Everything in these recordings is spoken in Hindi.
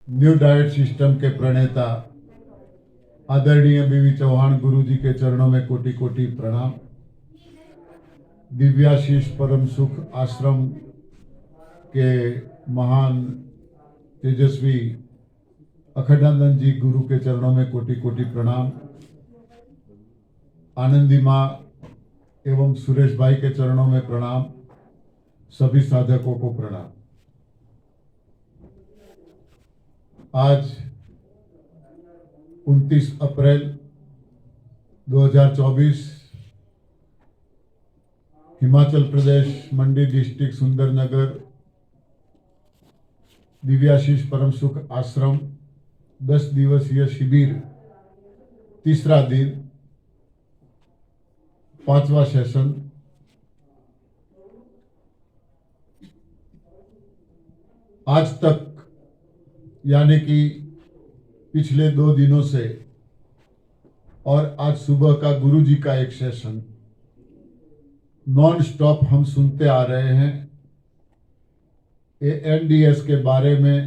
न्यू डाइट सिस्टम के प्रणेता आदरणीय बीवी चौहान गुरु जी के चरणों में कोटि कोटि प्रणाम। दिव्याशीष परम सुख आश्रम के महान तेजस्वी अखंडानंद जी गुरु के चरणों में कोटि कोटि प्रणाम। आनंदी माँ एवं सुरेश भाई के चरणों में प्रणाम। सभी साधकों को प्रणाम। आज 29 अप्रैल 2024 हिमाचल प्रदेश मंडी डिस्ट्रिक्ट सुंदरनगर दिव्याशीष परम सुख आश्रम 10 दिवसीय शिविर तीसरा दिन 5वां सेशन। आज तक यानी कि पिछले 2 दिनों से और आज सुबह का गुरु जी का एक सेशन नॉन स्टॉप हम सुनते आ रहे हैं। एनडीएस के बारे में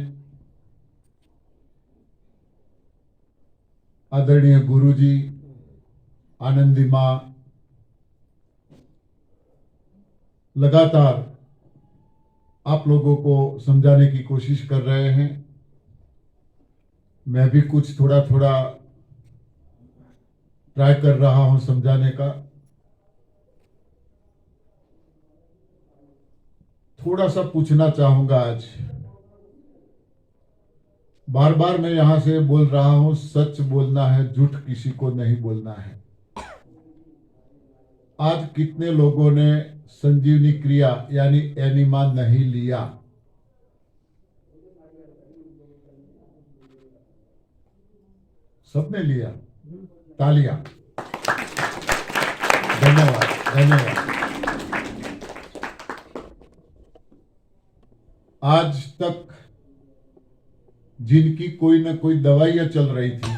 आदरणीय गुरु जी आनंदी माँ लगातार आप लोगों को समझाने की कोशिश कर रहे हैं। मैं भी कुछ थोड़ा थोड़ा ट्राई कर रहा हूं समझाने का। थोड़ा सा पूछना चाहूंगा। आज बार बार मैं यहां से बोल रहा हूं, सच बोलना है, झूठ किसी को नहीं बोलना है। आज कितने लोगों ने संजीवनी क्रिया यानी एनिमा नहीं लिया? सबने लिया। तालियां। धन्यवाद धन्यवाद। आज तक जिनकी कोई न कोई दवाइयां चल रही थी,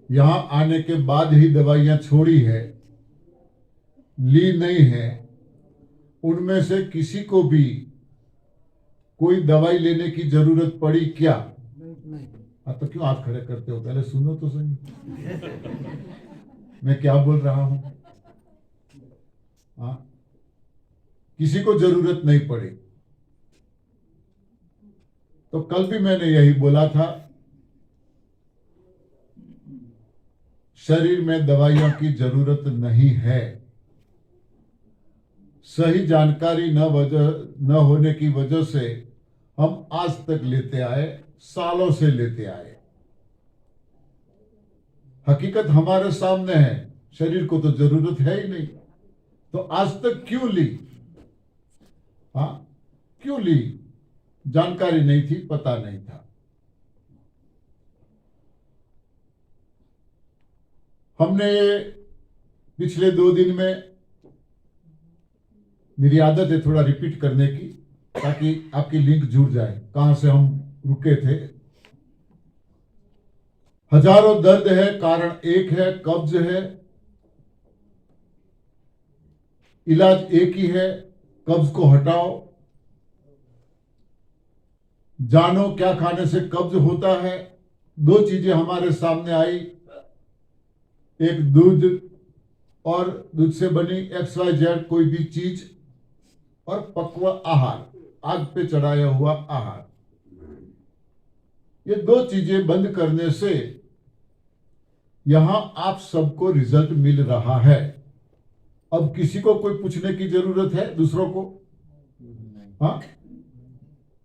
यहां आने के बाद ही दवाइयां छोड़ी है, ली नहीं है, उनमें से किसी को भी कोई दवाई लेने की जरूरत पड़ी क्या? नहीं। तो क्यों हाथ खड़े करते हो? पहले सुनो तो सही मैं क्या बोल रहा हूं। किसी को जरूरत नहीं पड़ी। तो कल भी मैंने यही बोला था, शरीर में दवाइयों की जरूरत नहीं है। सही जानकारी न होने की वजह से हम आज तक लेते आए, सालों से लेते आए। हकीकत हमारे सामने है, शरीर को तो जरूरत है ही नहीं, तो आज तक क्यों ली? क्यों ली? जानकारी नहीं थी, पता नहीं था। हमने पिछले 2 दिन में, मेरी आदत है थोड़ा रिपीट करने की ताकि आपकी लिंक जुड़ जाए कहां से हम रुके थे। हजारों दर्द है, कारण एक है, कब्ज है। इलाज एक ही है, कब्ज को हटाओ। जानो क्या खाने से कब्ज होता है। 2 चीजें हमारे सामने आई, एक दूध और दूध से बनी XYZ कोई भी चीज, और पक्व आहार, आग पे चढ़ाया हुआ आहार। ये 2 चीजें बंद करने से यहां आप सबको रिजल्ट मिल रहा है। अब किसी को कोई पूछने की जरूरत है? दूसरों को?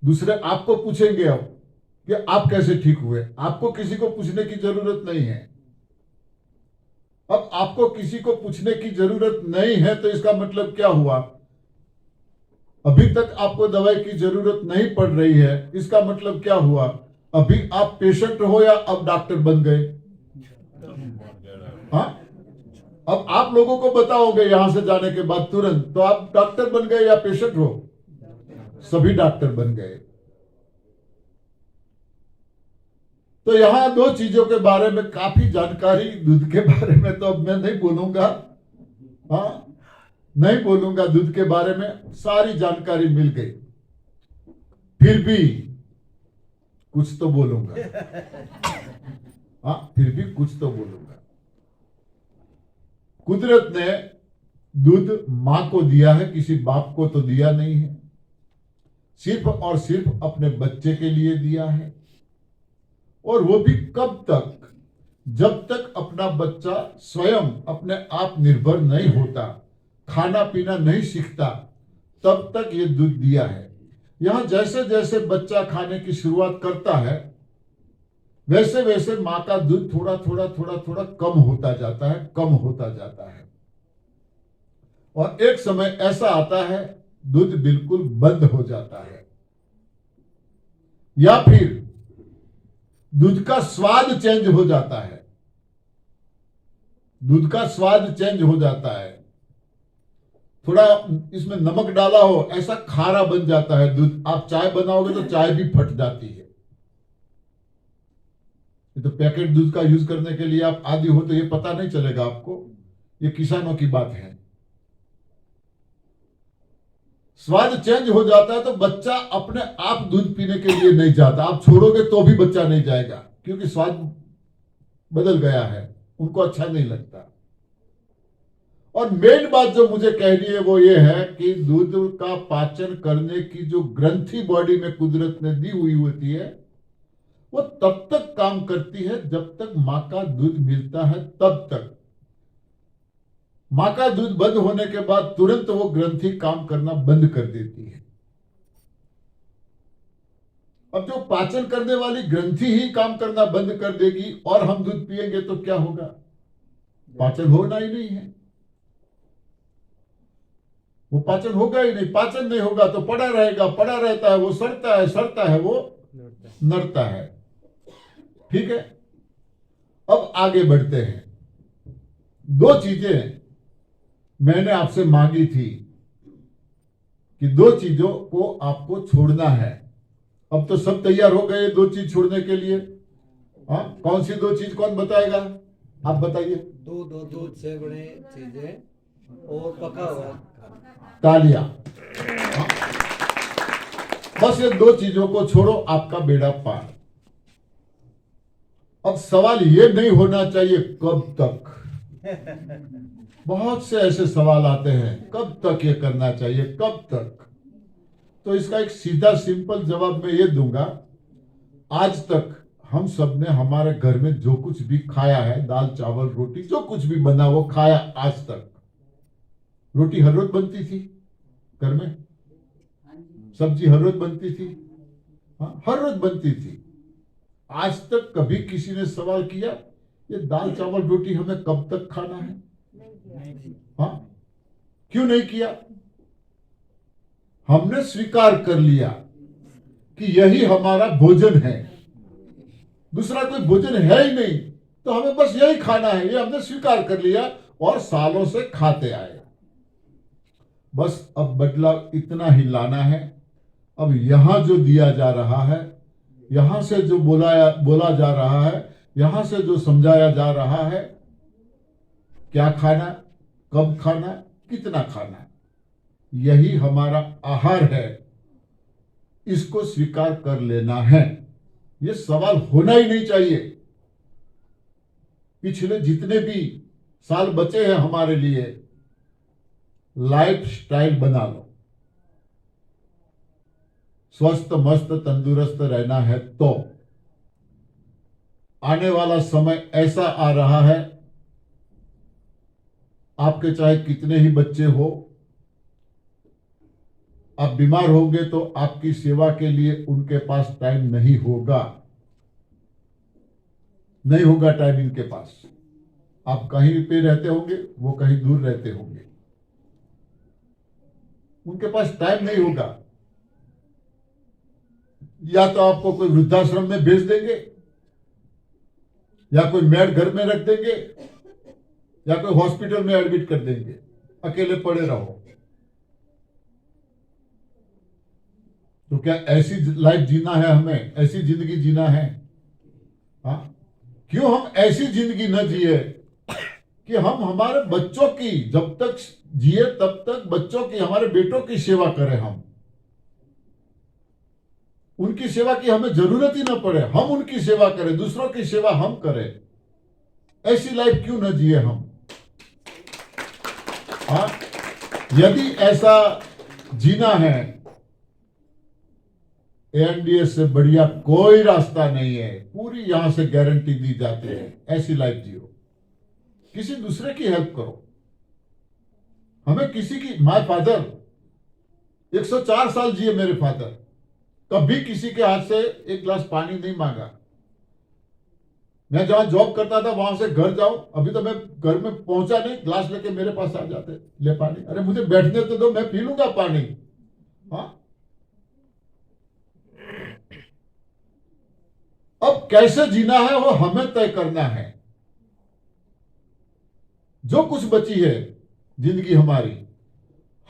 दूसरे आपको पूछेंगे अब कि आप कैसे ठीक हुए। आपको किसी को पूछने की जरूरत नहीं है। अब आपको किसी को पूछने की जरूरत नहीं है तो इसका मतलब क्या हुआ? अभी तक आपको दवाई की जरूरत नहीं पड़ रही है, इसका मतलब क्या हुआ? अभी आप पेशेंट हो या अब डॉक्टर बन गए? अब आप लोगों को बताओगे यहां से जाने के बाद तुरंत, तो आप डॉक्टर बन गए या पेशेंट हो? सभी डॉक्टर बन गए। तो यहां 2 चीजों के बारे में काफी जानकारी, दूध के बारे में तो अब मैं नहीं बोलूंगा। नहीं बोलूंगा, दूध के बारे में सारी जानकारी मिल गई। फिर भी कुछ तो बोलूंगा। हाँ, फिर भी कुछ तो बोलूंगा। कुदरत ने दूध मां को दिया है, किसी बाप को तो दिया नहीं है। सिर्फ और सिर्फ अपने बच्चे के लिए दिया है। और वो भी कब तक? जब तक अपना बच्चा स्वयं अपने आप निर्भर नहीं होता, खाना पीना नहीं सीखता, तब तक ये दूध दिया है। यहां जैसे जैसे बच्चा खाने की शुरुआत करता है, वैसे वैसे मां का दूध थोड़ा थोड़ा थोड़ा थोड़ा कम होता जाता है, कम होता जाता है। और एक समय ऐसा आता है दूध बिल्कुल बंद हो जाता है, या फिर दूध का स्वाद चेंज हो जाता है। दूध का स्वाद चेंज हो जाता है, थोड़ा इसमें नमक डाला हो, ऐसा खारा बन जाता है दूध। आप चाय बनाओगे तो चाय भी फट जाती है। ये तो पैकेट दूध का यूज करने के लिए आप आदी हो तो ये पता नहीं चलेगा आपको, ये किसानों की बात है। स्वाद चेंज हो जाता है तो बच्चा अपने आप दूध पीने के लिए नहीं जाता। आप छोड़ोगे तो भी बच्चा नहीं जाएगा, क्योंकि स्वाद बदल गया है, उनको अच्छा नहीं लगता। और मेन बात जो मुझे कहनी है वो ये है कि दूध का पाचन करने की जो ग्रंथि बॉडी में कुदरत ने दी हुई होती है, वो तब तक काम करती है जब तक मां का दूध मिलता है, तब तक। मां का दूध बंद होने के बाद तुरंत वो ग्रंथि काम करना बंद कर देती है। अब जो पाचन करने वाली ग्रंथि ही काम करना बंद कर देगी और हम दूध पिएंगे तो क्या होगा? पाचन होना ही नहीं है, वो पाचन होगा ही नहीं। पाचन नहीं होगा तो पड़ा रहेगा, पड़ा रहता है, वो सड़ता है, सड़ता है, वो नड़ता है। ठीक है, अब आगे बढ़ते हैं। दो चीजें मैंने आपसे मांगी थी कि दो चीजों को आपको छोड़ना है। अब तो सब तैयार हो गए दो चीज छोड़ने के लिए। हाँ, कौन सी दो चीज, कौन बताएगा? आप बताइए। दूध से बने चीजें और पका हुआ तालियां। हाँ, बस ये दो चीजों को छोड़ो, आपका बेड़ा पार। अब सवाल ये नहीं होना चाहिए कब तक। बहुत से ऐसे सवाल आते हैं, कब तक ये करना चाहिए, कब तक? तो इसका एक सीधा सिंपल जवाब मैं ये दूंगा, आज तक हम सब ने हमारे घर में जो कुछ भी खाया है, दाल चावल रोटी जो कुछ भी बना वो खाया आज तक। रोटी हर रोज बनती थी घर में, सब्जी हर रोज बनती थी, हाँ, हर रोज बनती थी। आज तक कभी किसी ने सवाल किया ये दाल चावल रोटी हमें कब तक खाना है? हाँ, क्यों नहीं किया? हमने स्वीकार कर लिया कि यही हमारा भोजन है, दूसरा कोई भोजन है ही नहीं, तो हमें बस यही खाना है, ये हमने स्वीकार कर लिया और सालों से खाते आए। बस अब बदलाव इतना ही लाना है। अब यहां जो दिया जा रहा है, यहां से जो बोला जा रहा है, यहां से जो समझाया जा रहा है, क्या खाना, कब खाना, कितना खाना, यही हमारा आहार है। इसको स्वीकार कर लेना है, ये सवाल होना ही नहीं चाहिए। पिछले जितने भी साल बचे हैं हमारे लिए, लाइफ स्टाइल बना लो। स्वस्थ मस्त तंदुरुस्त रहना है तो आने वाला समय ऐसा आ रहा है, आपके चाहे कितने ही बच्चे हो, आप बीमार होंगे तो आपकी सेवा के लिए उनके पास टाइम नहीं होगा, नहीं होगा टाइम इनके पास। आप कहीं पे रहते होंगे, वो कहीं दूर रहते होंगे, उनके पास टाइम नहीं होगा। या तो आपको कोई वृद्धाश्रम में भेज देंगे, या कोई मेड घर में रख देंगे, या कोई हॉस्पिटल में एडमिट कर देंगे, अकेले पड़े रहो। तो क्या ऐसी लाइफ जीना है हमें? ऐसी जिंदगी जीना है? हाँ, क्यों हम ऐसी जिंदगी न जिए कि हम हमारे बच्चों की, जब तक जिए तब तक बच्चों की, हमारे बेटों की सेवा करें हम। उनकी सेवा की हमें जरूरत ही ना पड़े, हम उनकी सेवा करें, दूसरों की सेवा हम करें। ऐसी लाइफ क्यों न जिए हम? हाँ, यदि ऐसा जीना है, एएनडीएस से बढ़िया कोई रास्ता नहीं है। पूरी यहां से गारंटी दी जाती है, ऐसी लाइफ जियो, किसी दूसरे की हेल्प करो। हमें किसी की, माय फादर 104 साल जिए मेरे फादर, कभी किसी के हाथ से एक गिलास पानी नहीं मांगा। मैं जहां जॉब करता था वहां से घर जाऊं, अभी तो मैं घर में पहुंचा नहीं, ग्लास लेके मेरे पास आ जाते, ले पानी। अरे मुझे बैठने तो दो, मैं पी लूंगा पानी। हाँ, अब कैसे जीना है वो हमें तय करना है। जो कुछ बची है जिंदगी हमारी,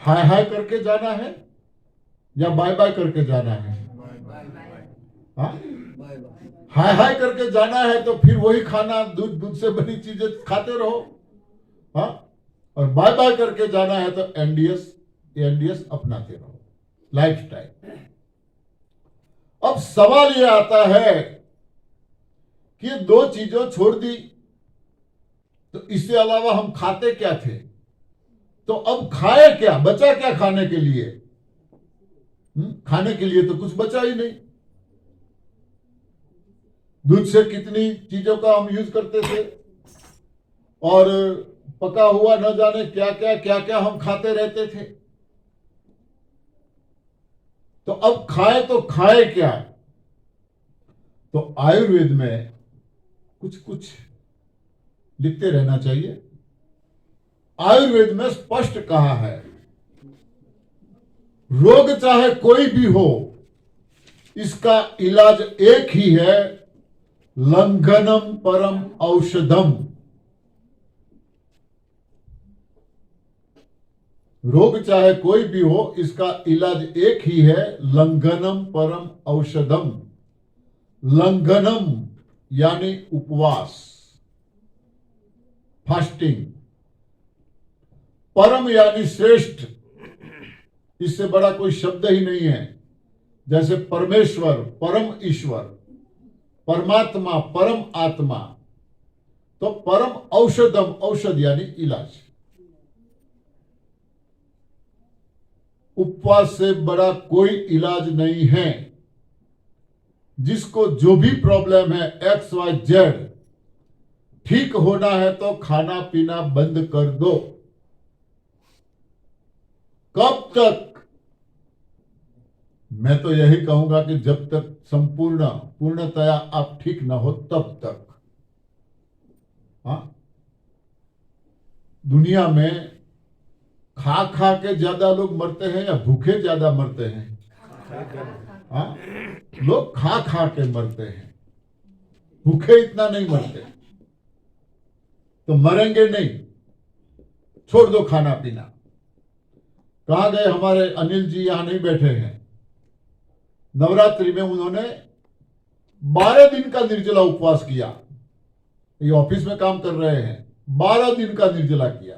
हाय हाय करके जाना है या बाय बाय करके जाना है? हाँ, बाय बाय। हाय हाय करके जाना है तो फिर वही खाना, दूध दूध से बनी चीजें खाते रहो। हाँ, और बाय बाय करके जाना है तो एनडीएस अपनाते रहो, लाइफस्टाइल। अब सवाल ये आता है कि ये दो चीजों छोड़ दी तो इससे अलावा हम खाते क्या थे? तो अब खाए क्या, बचा क्या खाने के लिए? खाने के लिए तो कुछ बचा ही नहीं। दूध से कितनी चीजों का हम यूज करते थे, और पका हुआ न जाने क्या क्या हम खाते रहते थे। तो अब खाए तो खाए क्या? तो आयुर्वेद में कुछ कुछ लिखते रहना चाहिए। आयुर्वेद में स्पष्ट कहा है, रोग चाहे कोई भी हो, इसका इलाज एक ही है, लंघनम परम औषधम। रोग चाहे कोई भी हो, इसका इलाज एक ही है, लंघनम परम औषधम। लंघनम यानी उपवास, फास्टिंग। परम यानी श्रेष्ठ, इससे बड़ा कोई शब्द ही नहीं है। जैसे परमेश्वर, परम ईश्वर, परमात्मा, परम आत्मा। तो परम औषधम, औषध यानी इलाज। उपवास से बड़ा कोई इलाज नहीं है। जिसको जो भी प्रॉब्लम है XYZ, ठीक होना है तो खाना पीना बंद कर दो। कब तक? मैं तो यही कहूंगा कि जब तक पूर्णतया आप ठीक ना हो तब तक। हाँ, दुनिया में खा खा के ज्यादा लोग मरते हैं या भूखे ज्यादा मरते हैं? हाँ, लोग खा खा के मरते हैं, भूखे इतना नहीं मरते। तो मरेंगे नहीं, छोड़ दो खाना पीना। कहा गए हमारे अनिल जी, यहां नहीं बैठे हैं। नवरात्रि में उन्होंने 12 दिन का निर्जला उपवास किया। ये ऑफिस में काम कर रहे हैं, 12 दिन का निर्जला किया,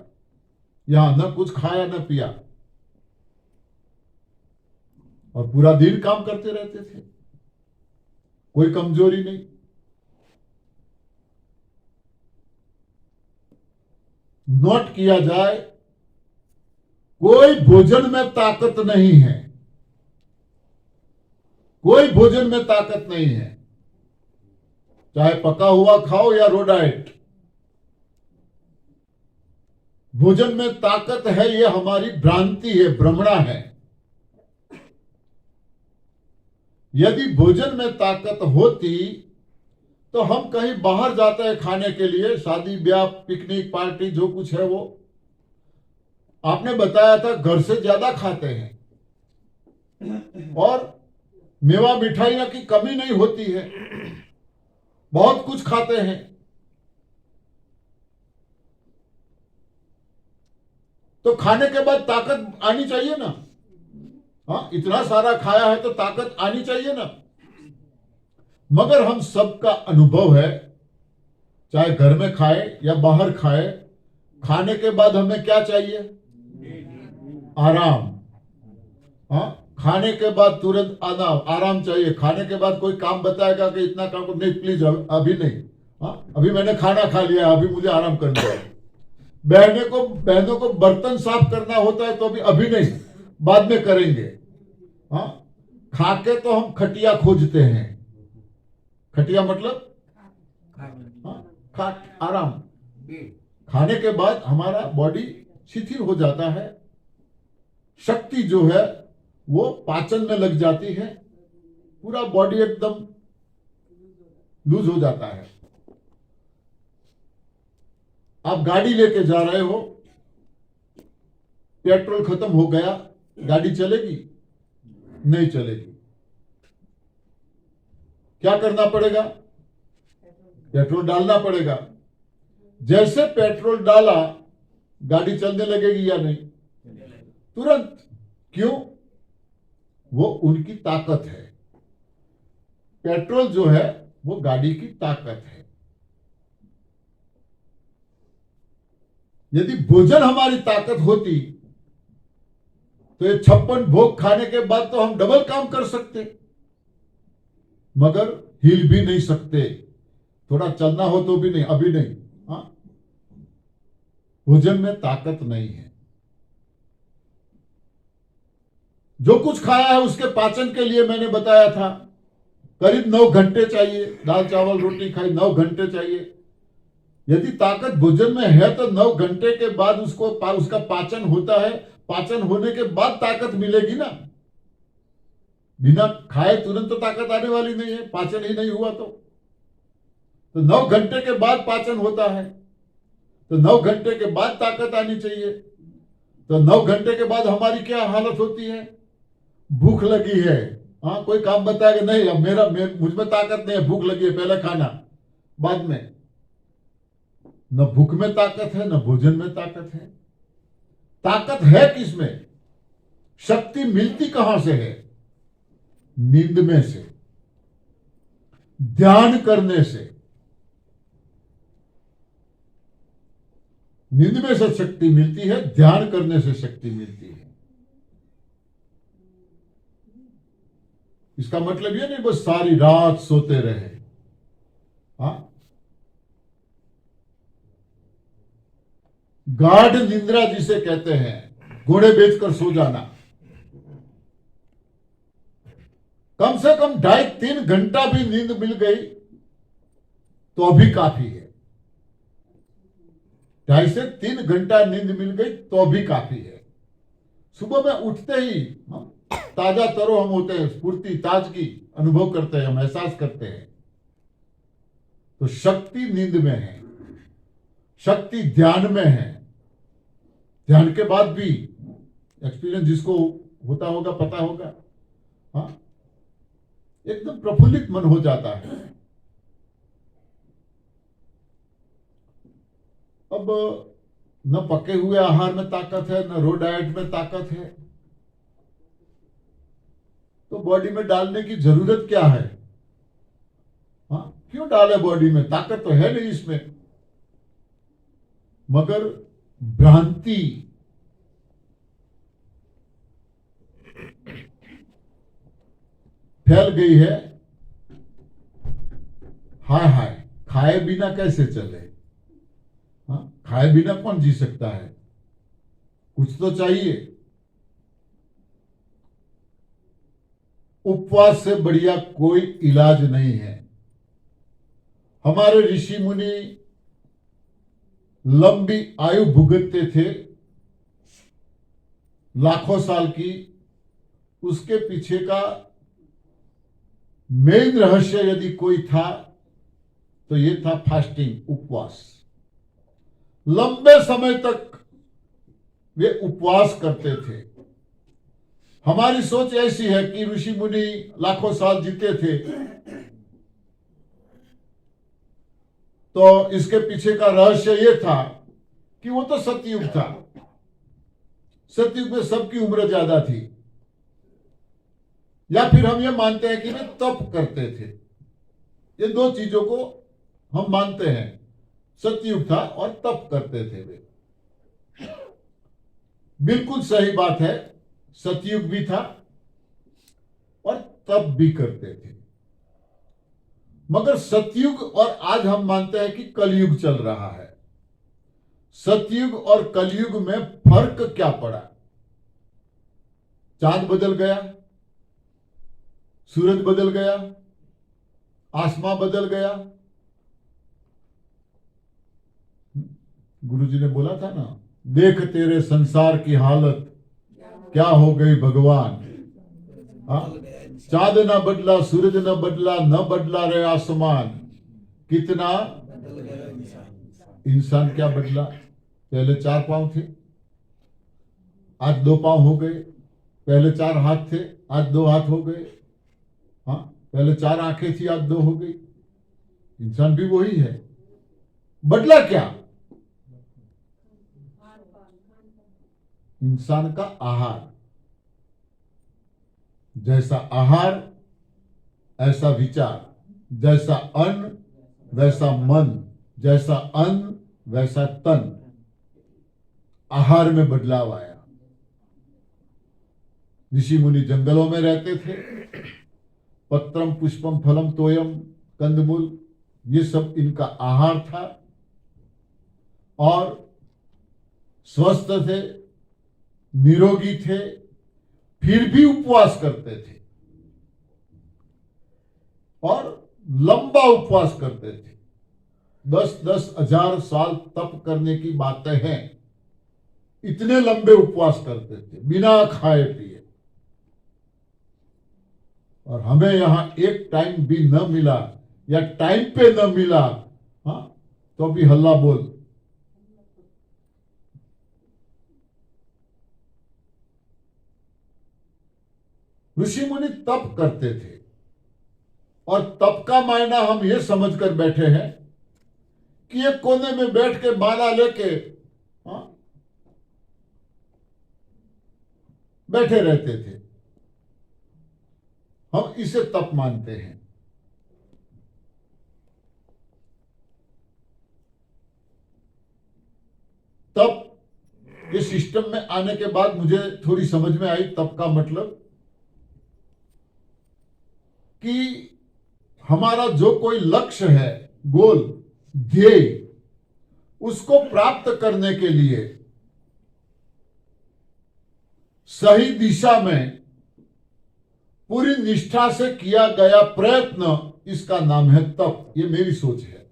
यहां न कुछ खाया न पिया, और पूरा दिन काम करते रहते थे, कोई कमजोरी नहीं। नोट किया जाए, कोई भोजन में ताकत नहीं है, कोई भोजन में ताकत नहीं है, चाहे पका हुआ खाओ या रो डाइट। भोजन में ताकत है, ये हमारी भ्रांति है, भ्रमणा है। यदि भोजन में ताकत होती तो हम कहीं बाहर जाते हैं खाने के लिए, शादी ब्याह, पिकनिक पार्टी, जो कुछ है वो आपने बताया था, घर से ज्यादा खाते हैं, और मेवा मिठाइयों की कमी नहीं होती है, बहुत कुछ खाते हैं। तो खाने के बाद ताकत आनी चाहिए ना। हाँ, इतना सारा खाया है तो ताकत आनी चाहिए ना। मगर हम सबका अनुभव है, चाहे घर में खाए या बाहर खाए, खाने के बाद हमें क्या चाहिए? आराम। हाँ, खाने के बाद तुरंत आना, आराम चाहिए। खाने के बाद कोई काम बताएगा कि इतना काम नहीं, प्लीज अभी नहीं, हाँ अभी मैंने खाना खा लिया, अभी मुझे आराम करना है। बहनों को बर्तन साफ करना होता है तो अभी नहीं, बाद में करेंगे। हाँ, खाके तो हम खटिया खोजते हैं। खटिया मतलब हाँ, खाट, आराम। खाने के बाद हमारा बॉडी शिथिल हो जाता है, शक्ति जो है वो पाचन में लग जाती है, पूरा बॉडी एकदम लूज हो जाता है। आप गाड़ी लेके जा रहे हो, पेट्रोल खत्म हो गया, गाड़ी चलेगी? नहीं चलेगी। क्या करना पड़ेगा? पेट्रोल डालना पड़ेगा। जैसे पेट्रोल डाला, गाड़ी चलने लगेगी या नहीं? तुरंत। क्यों? वो उनकी ताकत है। पेट्रोल जो है वो गाड़ी की ताकत है। यदि भोजन हमारी ताकत होती तो ये 56 भोग खाने के बाद तो हम डबल काम कर सकते, मगर हिल भी नहीं सकते। थोड़ा चलना हो तो भी नहीं, अभी नहीं। हाँ, भोजन में ताकत नहीं है। जो कुछ खाया है उसके पाचन के लिए मैंने बताया था करीब 9 घंटे चाहिए। दाल चावल रोटी खाई, 9 घंटे चाहिए। यदि ताकत भोजन में है तो 9 घंटे के बाद उसका पाचन होता है। पाचन होने के बाद ताकत मिलेगी ना। बिना खाए तुरंत तो ताकत आने वाली नहीं है, पाचन ही नहीं हुआ तो 9 घंटे के बाद पाचन होता है। तो 9 घंटे के बाद ताकत आनी चाहिए। तो 9 घंटे के बाद हमारी क्या हालत होती है? भूख लगी है, हाँ कोई काम बताएगा नहीं, अब मुझ में ताकत नहीं है, भूख लगी है, पहले खाना बाद में। न भूख में ताकत है, न भोजन में ताकत है। ताकत है किसमें? शक्ति मिलती कहां से है? नींद में से, ध्यान करने से। नींद में से शक्ति मिलती है, ध्यान करने से शक्ति मिलती है। इसका मतलब यह नहीं बस सारी रात सोते रहे। हाँ, गाढ़ निंद्रा जिसे कहते हैं, घोड़े बेचकर सो जाना। कम से कम 2.5-3 घंटा भी नींद मिल गई तो अभी काफी है। 2.5 से 3 घंटा नींद मिल गई तो अभी काफी है। सुबह में उठते ही हम ताजा तरो हम होते हैं, स्फूर्ति ताजगी अनुभव करते हैं, एहसास करते हैं। तो शक्ति नींद में है, शक्ति ध्यान में है। ध्यान के बाद भी एक्सपीरियंस जिसको होता होगा पता होगा, हाँ एकदम प्रफुल्लित मन हो जाता है। अब न पके हुए आहार में ताकत है, न रो डाइट में ताकत है, तो बॉडी में डालने की जरूरत क्या है? हाँ, क्यों डाले बॉडी में? ताकत तो है नहीं इसमें। मगर भ्रांति फैल गई है। हाय हाय, खाए बिना कैसे चले? हाँ, खाए बिना कौन जी सकता है? कुछ तो चाहिए। उपवास से बढ़िया कोई इलाज नहीं है। हमारे ऋषि मुनि लंबी आयु भुगतते थे, लाखों साल की। उसके पीछे का मेन रहस्य यदि कोई था तो यह था फास्टिंग, उपवास। लंबे समय तक वे उपवास करते थे। हमारी सोच ऐसी है कि ऋषि मुनि लाखों साल जीते थे, तो इसके पीछे का रहस्य यह था कि वो तो सतयुग था। सतयुग में सबकी उम्र ज्यादा थी। या फिर हम ये मानते हैं कि वे तप करते थे। ये दो चीजों को हम मानते हैं, सतयुग था और तप करते थे वे। बिल्कुल सही बात है, सतयुग भी था तप भी करते थे। मगर सतयुग और आज हम मानते हैं कि कलयुग चल रहा है। सतयुग और कलयुग में फर्क क्या पड़ा? चांद बदल गया, सूरज बदल गया, आसमां बदल गया। गुरुजी ने बोला था ना, देख तेरे संसार की हालत क्या हो गई भगवान। चांद न बदला, सूरज न बदला, न बदला रे आसमान, कितना इंसान क्या बदला। पहले 4 पांव थे, आज 2 पांव हो गए। पहले 4 हाथ थे, आज 2 हाथ हो गए। हाँ, पहले 4 आंखें थी, आज 2 हो गई। इंसान भी वही है। बदला क्या? इंसान का आहार। जैसा आहार ऐसा विचार, जैसा अन्न वैसा मन, जैसा अन्न वैसा तन। आहार में बदलाव आया। ऋषि मुनि जंगलों में रहते थे। पत्रम पुष्पम फलम तोयम, कंदमूल, ये सब इनका आहार था। और स्वस्थ थे, निरोगी थे, फिर भी उपवास करते थे और लंबा उपवास करते थे। 10-10 हजार साल तप करने की बातें हैं। इतने लंबे उपवास करते थे बिना खाए पिए। और हमें यहां एक टाइम भी न मिला या टाइम पे न मिला, हाँ, तो भी हल्ला बोल। ऋषि मुनि तप करते थे और तप का मायना हम ये समझकर बैठे हैं कि एक कोने में बैठ के माला लेके, हाँ, बैठे रहते थे। हम इसे तप मानते हैं। तप के सिस्टम में आने के बाद मुझे थोड़ी समझ में आई तप का मतलब, कि हमारा जो कोई लक्ष्य है, गोल, ध्येय, उसको प्राप्त करने के लिए सही दिशा में पूरी निष्ठा से किया गया प्रयत्न, इसका नाम है तप। ये मेरी सोच है।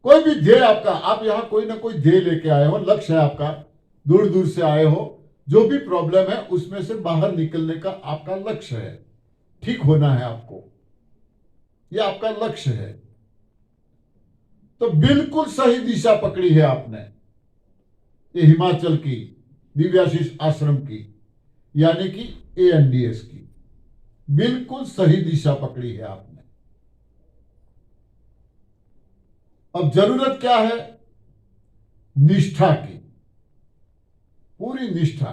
कोई भी ध्येय आपका, आप यहां कोई ना कोई ध्येय लेके आए हो, लक्ष्य है आपका, दूर दूर से आए हो, जो भी प्रॉब्लम है उसमें से बाहर निकलने का आपका लक्ष्य है। ठीक होना है आपको, ये आपका लक्ष्य है। तो बिल्कुल सही दिशा पकड़ी है आपने, ये हिमाचल की दिव्याशीष आश्रम की, यानी कि ANDS की। बिल्कुल सही दिशा पकड़ी है आपने। अब जरूरत क्या है? निष्ठा की, पूरी निष्ठा।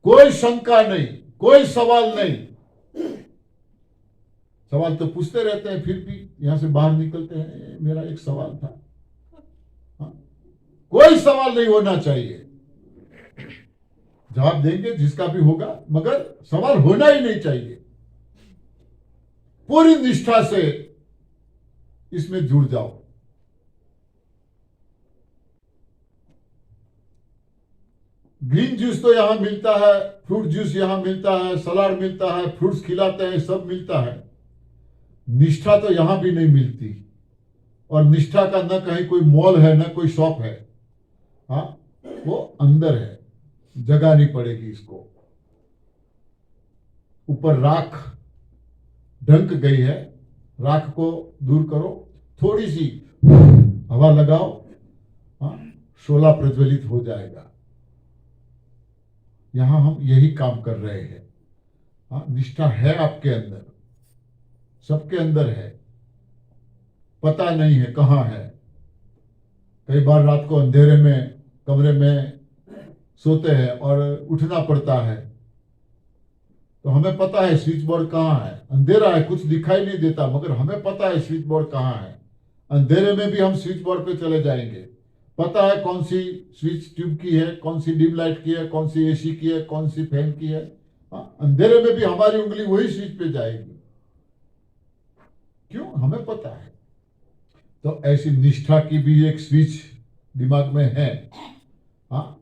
कोई शंका नहीं, कोई सवाल नहीं। सवाल तो पूछते रहते हैं, फिर भी यहां से बाहर निकलते हैं, मेरा एक सवाल था। हाँ? कोई सवाल नहीं होना चाहिए। जवाब देंगे जिसका भी होगा, मगर सवाल होना ही नहीं चाहिए। पूरी निष्ठा से इसमें जुड़ जाओ। ग्रीन जूस तो यहां मिलता है, फ्रूट जूस यहां मिलता है, सलाद मिलता है, फ्रूट्स खिलाते हैं, सब मिलता है। निष्ठा तो यहां भी नहीं मिलती। और निष्ठा का न कहीं कोई मॉल है, न कोई शॉप है। हाँ, वो अंदर है, जगानी पड़ेगी इसको। ऊपर राख ढंक गई है, राख को दूर करो, थोड़ी सी हवा लगाओ, हाँ, शोला प्रज्वलित हो जाएगा। यहां हम यही काम कर रहे हैं। हाँ, निष्ठा है आपके अंदर, सबके अंदर है, पता नहीं है कहां है। कई बार रात को अंधेरे में कमरे में सोते हैं और उठना पड़ता है, तो हमें पता है स्विच बोर्ड कहां है। अंधेरा है, कुछ दिखाई नहीं देता, मगर हमें पता है स्विच बोर्ड कहां है। अंधेरे में भी हम स्विच बोर्ड पे चले जाएंगे। पता है कौन सी स्विच ट्यूब की है, कौन सी डिम लाइट की है, कौन सी AC की है, कौन सी फैन की है। हाँ, अंधेरे में भी हमारी उंगली वही स्विच पे जाएगी। क्यों? हमें पता है। तो ऐसी निष्ठा की भी एक स्विच दिमाग में है। हाँ,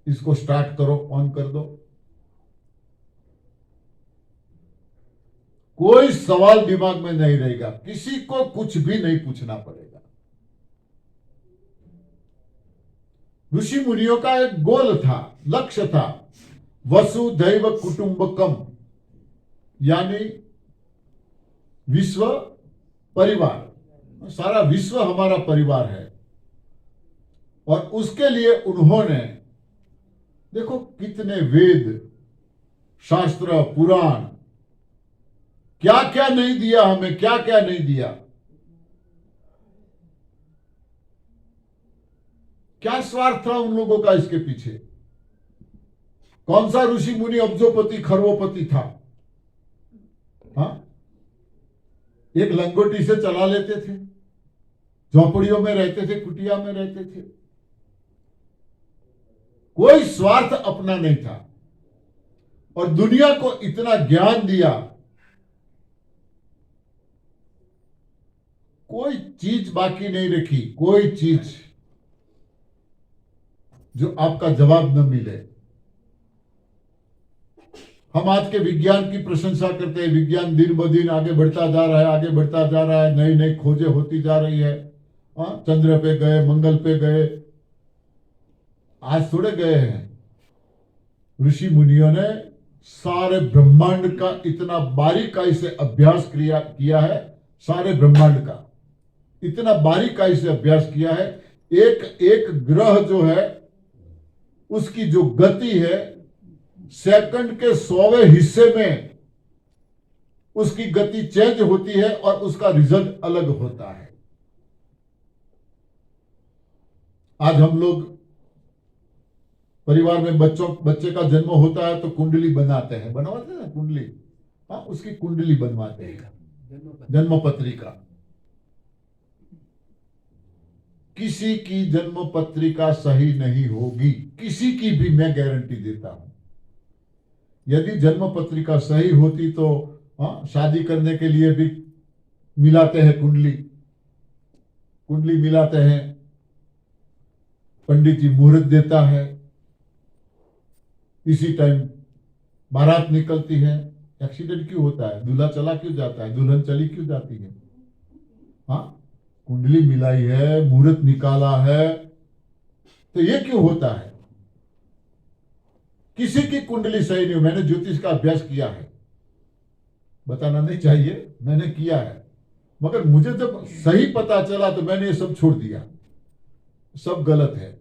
इसको स्टार्ट करो, ऑन कर दो। कोई सवाल दिमाग में नहीं रहेगा, किसी को कुछ भी नहीं पूछना पड़ेगा। ऋषि मुनियों का एक गोल था, लक्ष्य था, वसुधैव कुटुंबकम, यानी विश्व परिवार। सारा विश्व हमारा परिवार है। और उसके लिए उन्होंने देखो कितने वेद, शास्त्र, पुराण, क्या क्या नहीं दिया हमें, क्या क्या नहीं दिया। क्या स्वार्थ था उन लोगों का इसके पीछे? कौन सा ऋषि मुनि अब्जोपति खरवोपति था? हाँ, एक लंगोटी से चला लेते थे, झोपड़ियों में रहते थे, कुटिया में रहते थे। कोई स्वार्थ अपना नहीं था। और दुनिया को इतना ज्ञान दिया, कोई चीज बाकी नहीं रखी, कोई चीज जो आपका जवाब न मिले। हम आज के विज्ञान की प्रशंसा करते हैं, विज्ञान दिन ब दिन आगे बढ़ता जा रहा है, आगे बढ़ता जा रहा है, नई नई खोजें होती जा रही है। चंद्र पे गए, मंगल पे गए, आज थोड़े गए हैं। ऋषि मुनियों ने सारे ब्रह्मांड का इतना बारीकाई से अभ्यास किया है, सारे ब्रह्मांड का इतना बारीकाई से अभ्यास किया है। एक एक ग्रह जो है उसकी जो गति है, सेकंड के 100वें हिस्से में उसकी गति चेंज होती है और उसका रिजल्ट अलग होता है। आज हम लोग परिवार में बच्चे का जन्म होता है तो कुंडली बनाते हैं, बनवाते हैं ना कुंडली। हाँ, उसकी कुंडली बनवाते हैं, जन्म पत्रिका। किसी की जन्म पत्रिका सही नहीं होगी, किसी की भी, मैं गारंटी देता हूं। यदि जन्म पत्रिका सही होती तो शादी करने के लिए भी मिलाते हैं कुंडली, कुंडली मिलाते हैं, पंडित जी मुहूर्त देता है, इसी टाइम बारात निकलती है। एक्सीडेंट क्यों होता है? दूल्हा चला क्यों जाता है? दुल्हन चली क्यों जाती है? हाँ, कुंडली मिलाई है, मुहूर्त निकाला है, तो ये क्यों होता है? किसी की कुंडली सही नहीं। मैंने ज्योतिष का अभ्यास किया है, बताना नहीं चाहिए, मैंने किया है, मगर मुझे जब सही पता चला तो मैंने ये सब छोड़ दिया। सब गलत है।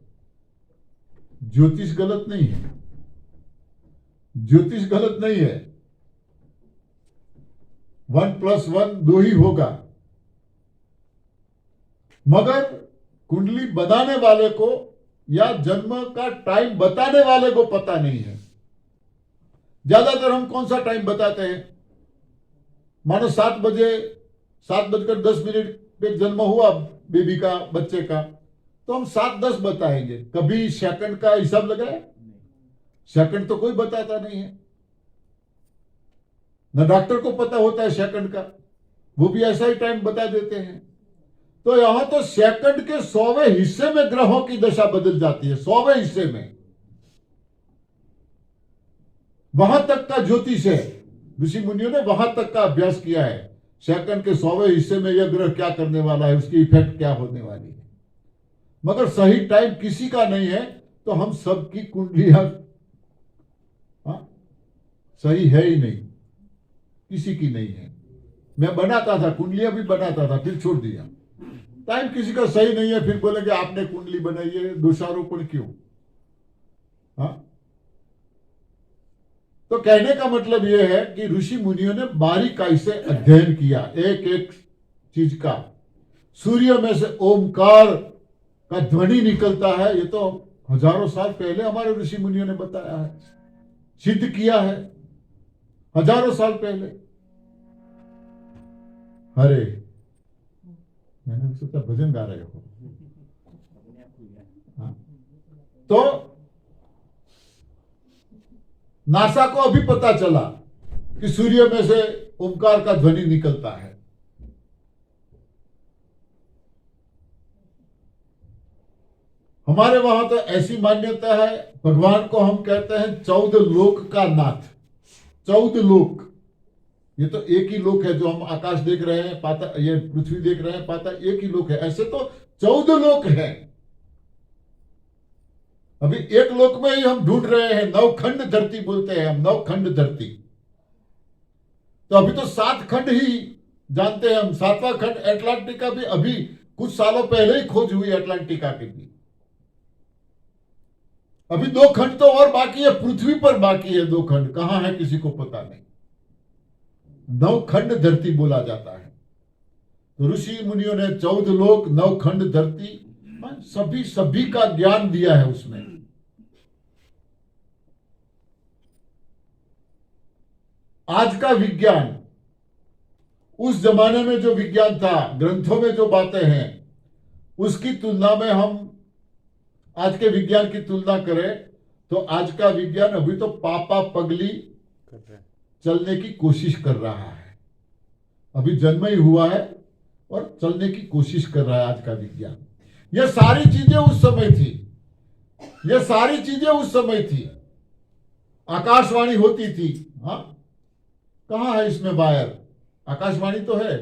ज्योतिष गलत नहीं है, ज्योतिष गलत नहीं है। 1+1 2 ही होगा। मगर कुंडली बनाने वाले को या जन्म का टाइम बताने वाले को पता नहीं है। ज्यादातर हम कौन सा टाइम बताते हैं? मानो 7 बजे, 7:10 पे जन्म हुआ बेबी का, बच्चे का, तो हम 7:10 बताएंगे। कभी सेकंड का हिसाब लगाए? सेकंड तो कोई बताता नहीं है। न डॉक्टर को पता होता है सेकंड का, वो भी ऐसा ही टाइम बता देते हैं। तो यहां तो सेकंड के 100वें हिस्से में ग्रहों की दशा बदल जाती है, 100वें हिस्से में। वहां तक का ज्योतिष है, ऋषि मुनियों ने वहां तक का अभ्यास किया है। सेकंड के 100वें हिस्से में यह ग्रह क्या करने वाला है, उसकी इफेक्ट क्या होने वाली है। मगर सही टाइम किसी का नहीं है, तो हम सबकी कुंडलियां सही है ही नहीं, किसी की नहीं है। मैं बनाता था, कुंडलियां भी बनाता था, फिर छोड़ दिया। टाइम किसी का सही नहीं है, फिर बोलेंगे आपने कुंडली बनाई है, दोषारोपण क्यों? हाँ, तो कहने का मतलब यह है कि ऋषि मुनियों ने बारीकाई से अध्ययन किया एक एक चीज का। सूर्य में से ओमकार का ध्वनि निकलता है, ये तो हजारों साल पहले हमारे ऋषि मुनियों ने बताया है, सिद्ध किया है, हजारों साल पहले। अरे, मैंने सोचा भजन गा रहे हो। हाँ? तो नासा को अभी पता चला कि सूर्य में से ओमकार का ध्वनि निकलता है। हमारे वहां तो ऐसी मान्यता है, भगवान को हम कहते हैं 14 लोक का नाथ। 14 लोक, ये तो एक ही लोक है जो हम आकाश देख रहे हैं, पाता ये पृथ्वी देख रहे हैं, पाता एक ही लोक है। ऐसे तो 14 लोक है। अभी एक लोक में ही हम ढूंढ रहे हैं, नवखंड धरती बोलते हैं हम, नवखंड धरती। तो अभी तो 7 खंड ही जानते हैं हम। 7वां खंड एटलांटिका भी अभी कुछ सालों पहले ही खोज हुई एटलांटिका की भी। अभी 2 खंड तो और बाकी है, पृथ्वी पर बाकी है 2 खंड, कहां है किसी को पता नहीं। नवखंड धरती बोला जाता है। तो ऋषि मुनियों ने 14 लोक, नवखंड धरती, सभी का ज्ञान दिया है उसमें। आज का विज्ञान, उस जमाने में जो विज्ञान था, ग्रंथों में जो बातें हैं, उसकी तुलना में हम आज के विज्ञान की तुलना करें तो आज का विज्ञान अभी तो पापा पगली चलने की कोशिश कर रहा है। अभी जन्म ही हुआ है और चलने की कोशिश कर रहा है आज का विज्ञान। ये सारी चीजें उस समय थी, ये सारी चीजें उस समय थी। आकाशवाणी होती थी, हाँ, कहां है इसमें वायर? आकाशवाणी तो है,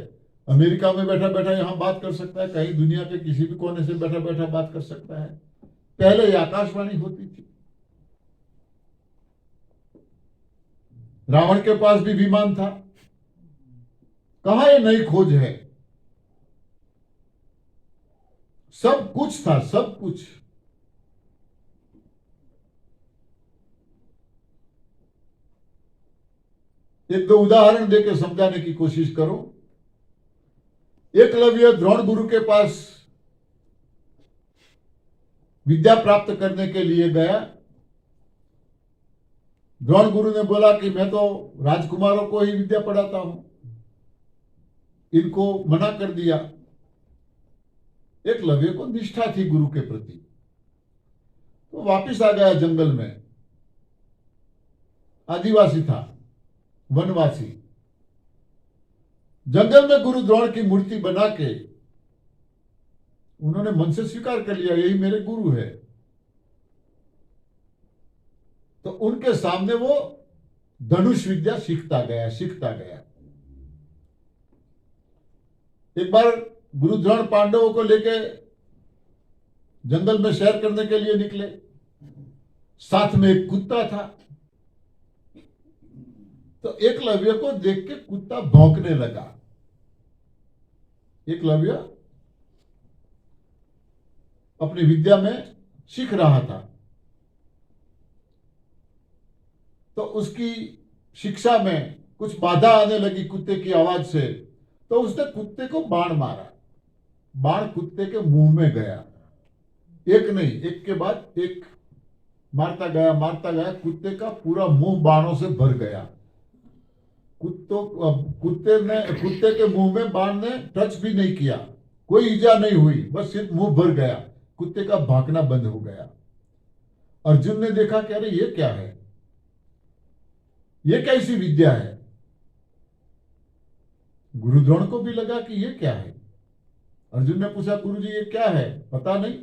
अमेरिका में बैठा बैठा यहां बात कर सकता है, कहीं दुनिया के किसी भी कोने से बैठा बैठा बात कर सकता है। पहले ये आकाशवाणी होती थी। रावण के पास भी विमान था, कहां ये नई खोज है? सब कुछ था, सब कुछ। एक दो उदाहरण देकर समझाने की कोशिश करो। एकलव्य द्रोण गुरु के पास विद्या प्राप्त करने के लिए गया। द्रोण गुरु ने बोला कि मैं तो राजकुमारों को ही विद्या पढ़ाता हूं, इनको मना कर दिया। एकलव्य को निष्ठा थी गुरु के प्रति, तो वापिस आ गया जंगल में। आदिवासी था, वनवासी। जंगल में गुरु द्रोण की मूर्ति बना के उन्होंने मन से स्वीकार कर लिया, यही मेरे गुरु है। तो उनके सामने वो धनुष विद्या सीखता गया, सीखता गया। एक बार गुरु द्रोण पांडवों को लेके जंगल में सैर करने के लिए निकले। साथ में एक कुत्ता था। तो एकलव्य को देख के कुत्ता भौंकने लगा। एकलव्य अपनी विद्या में सीख रहा था, तो उसकी शिक्षा में कुछ बाधा आने लगी कुत्ते की आवाज से। तो उसने कुत्ते को बाण मारा। बाण कुत्ते के मुंह में गया। एक नहीं, एक के बाद एक मारता गया, मारता गया। कुत्ते का पूरा मुंह बाणों से भर गया। कुत्ते के मुंह में बाण ने टच भी नहीं किया, कोई ईजा नहीं हुई, बस सिर्फ मुंह भर गया। कुत्ते का भागना बंद हो गया। अर्जुन ने देखा कि अरे ये क्या है, ये कैसी विद्या है? गुरु द्रोण को भी लगा कि ये क्या है। अर्जुन ने पूछा, गुरु जी ये क्या है? पता नहीं।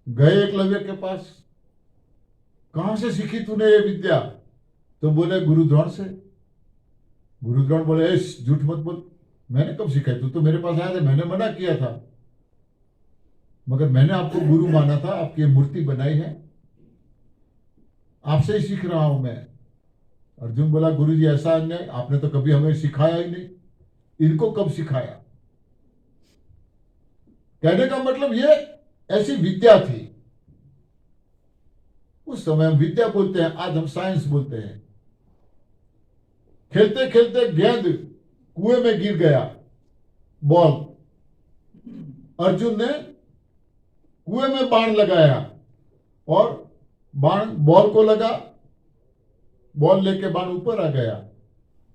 गए एकलव्य के पास, कहां से सीखी तूने ये विद्या? तो बोले गुरु द्रोण से। गुरु द्रोण बोले, झूठ मत बोल, मैंने कब सिखाई? तू तो मेरे पास आया था, मैंने मना किया था, मगर मैंने आपको गुरु माना था, आपकी मूर्ति बनाई है, आपसे ही सीख रहा हूं मैं। अर्जुन बोला, गुरु जी ऐसा अन्याय, आपने तो कभी हमें सिखाया ही नहीं, इनको कब सिखाया? कहने का मतलब ये ऐसी विद्या थी। उस समय हम विद्या बोलते हैं, आज हम साइंस बोलते हैं। खेलते खेलते गेंद कुएं में गिर गया, बॉल। अर्जुन ने कुएं में बाण लगाया और बाण बॉल को लगा, बॉल लेके बाण ऊपर आ गया।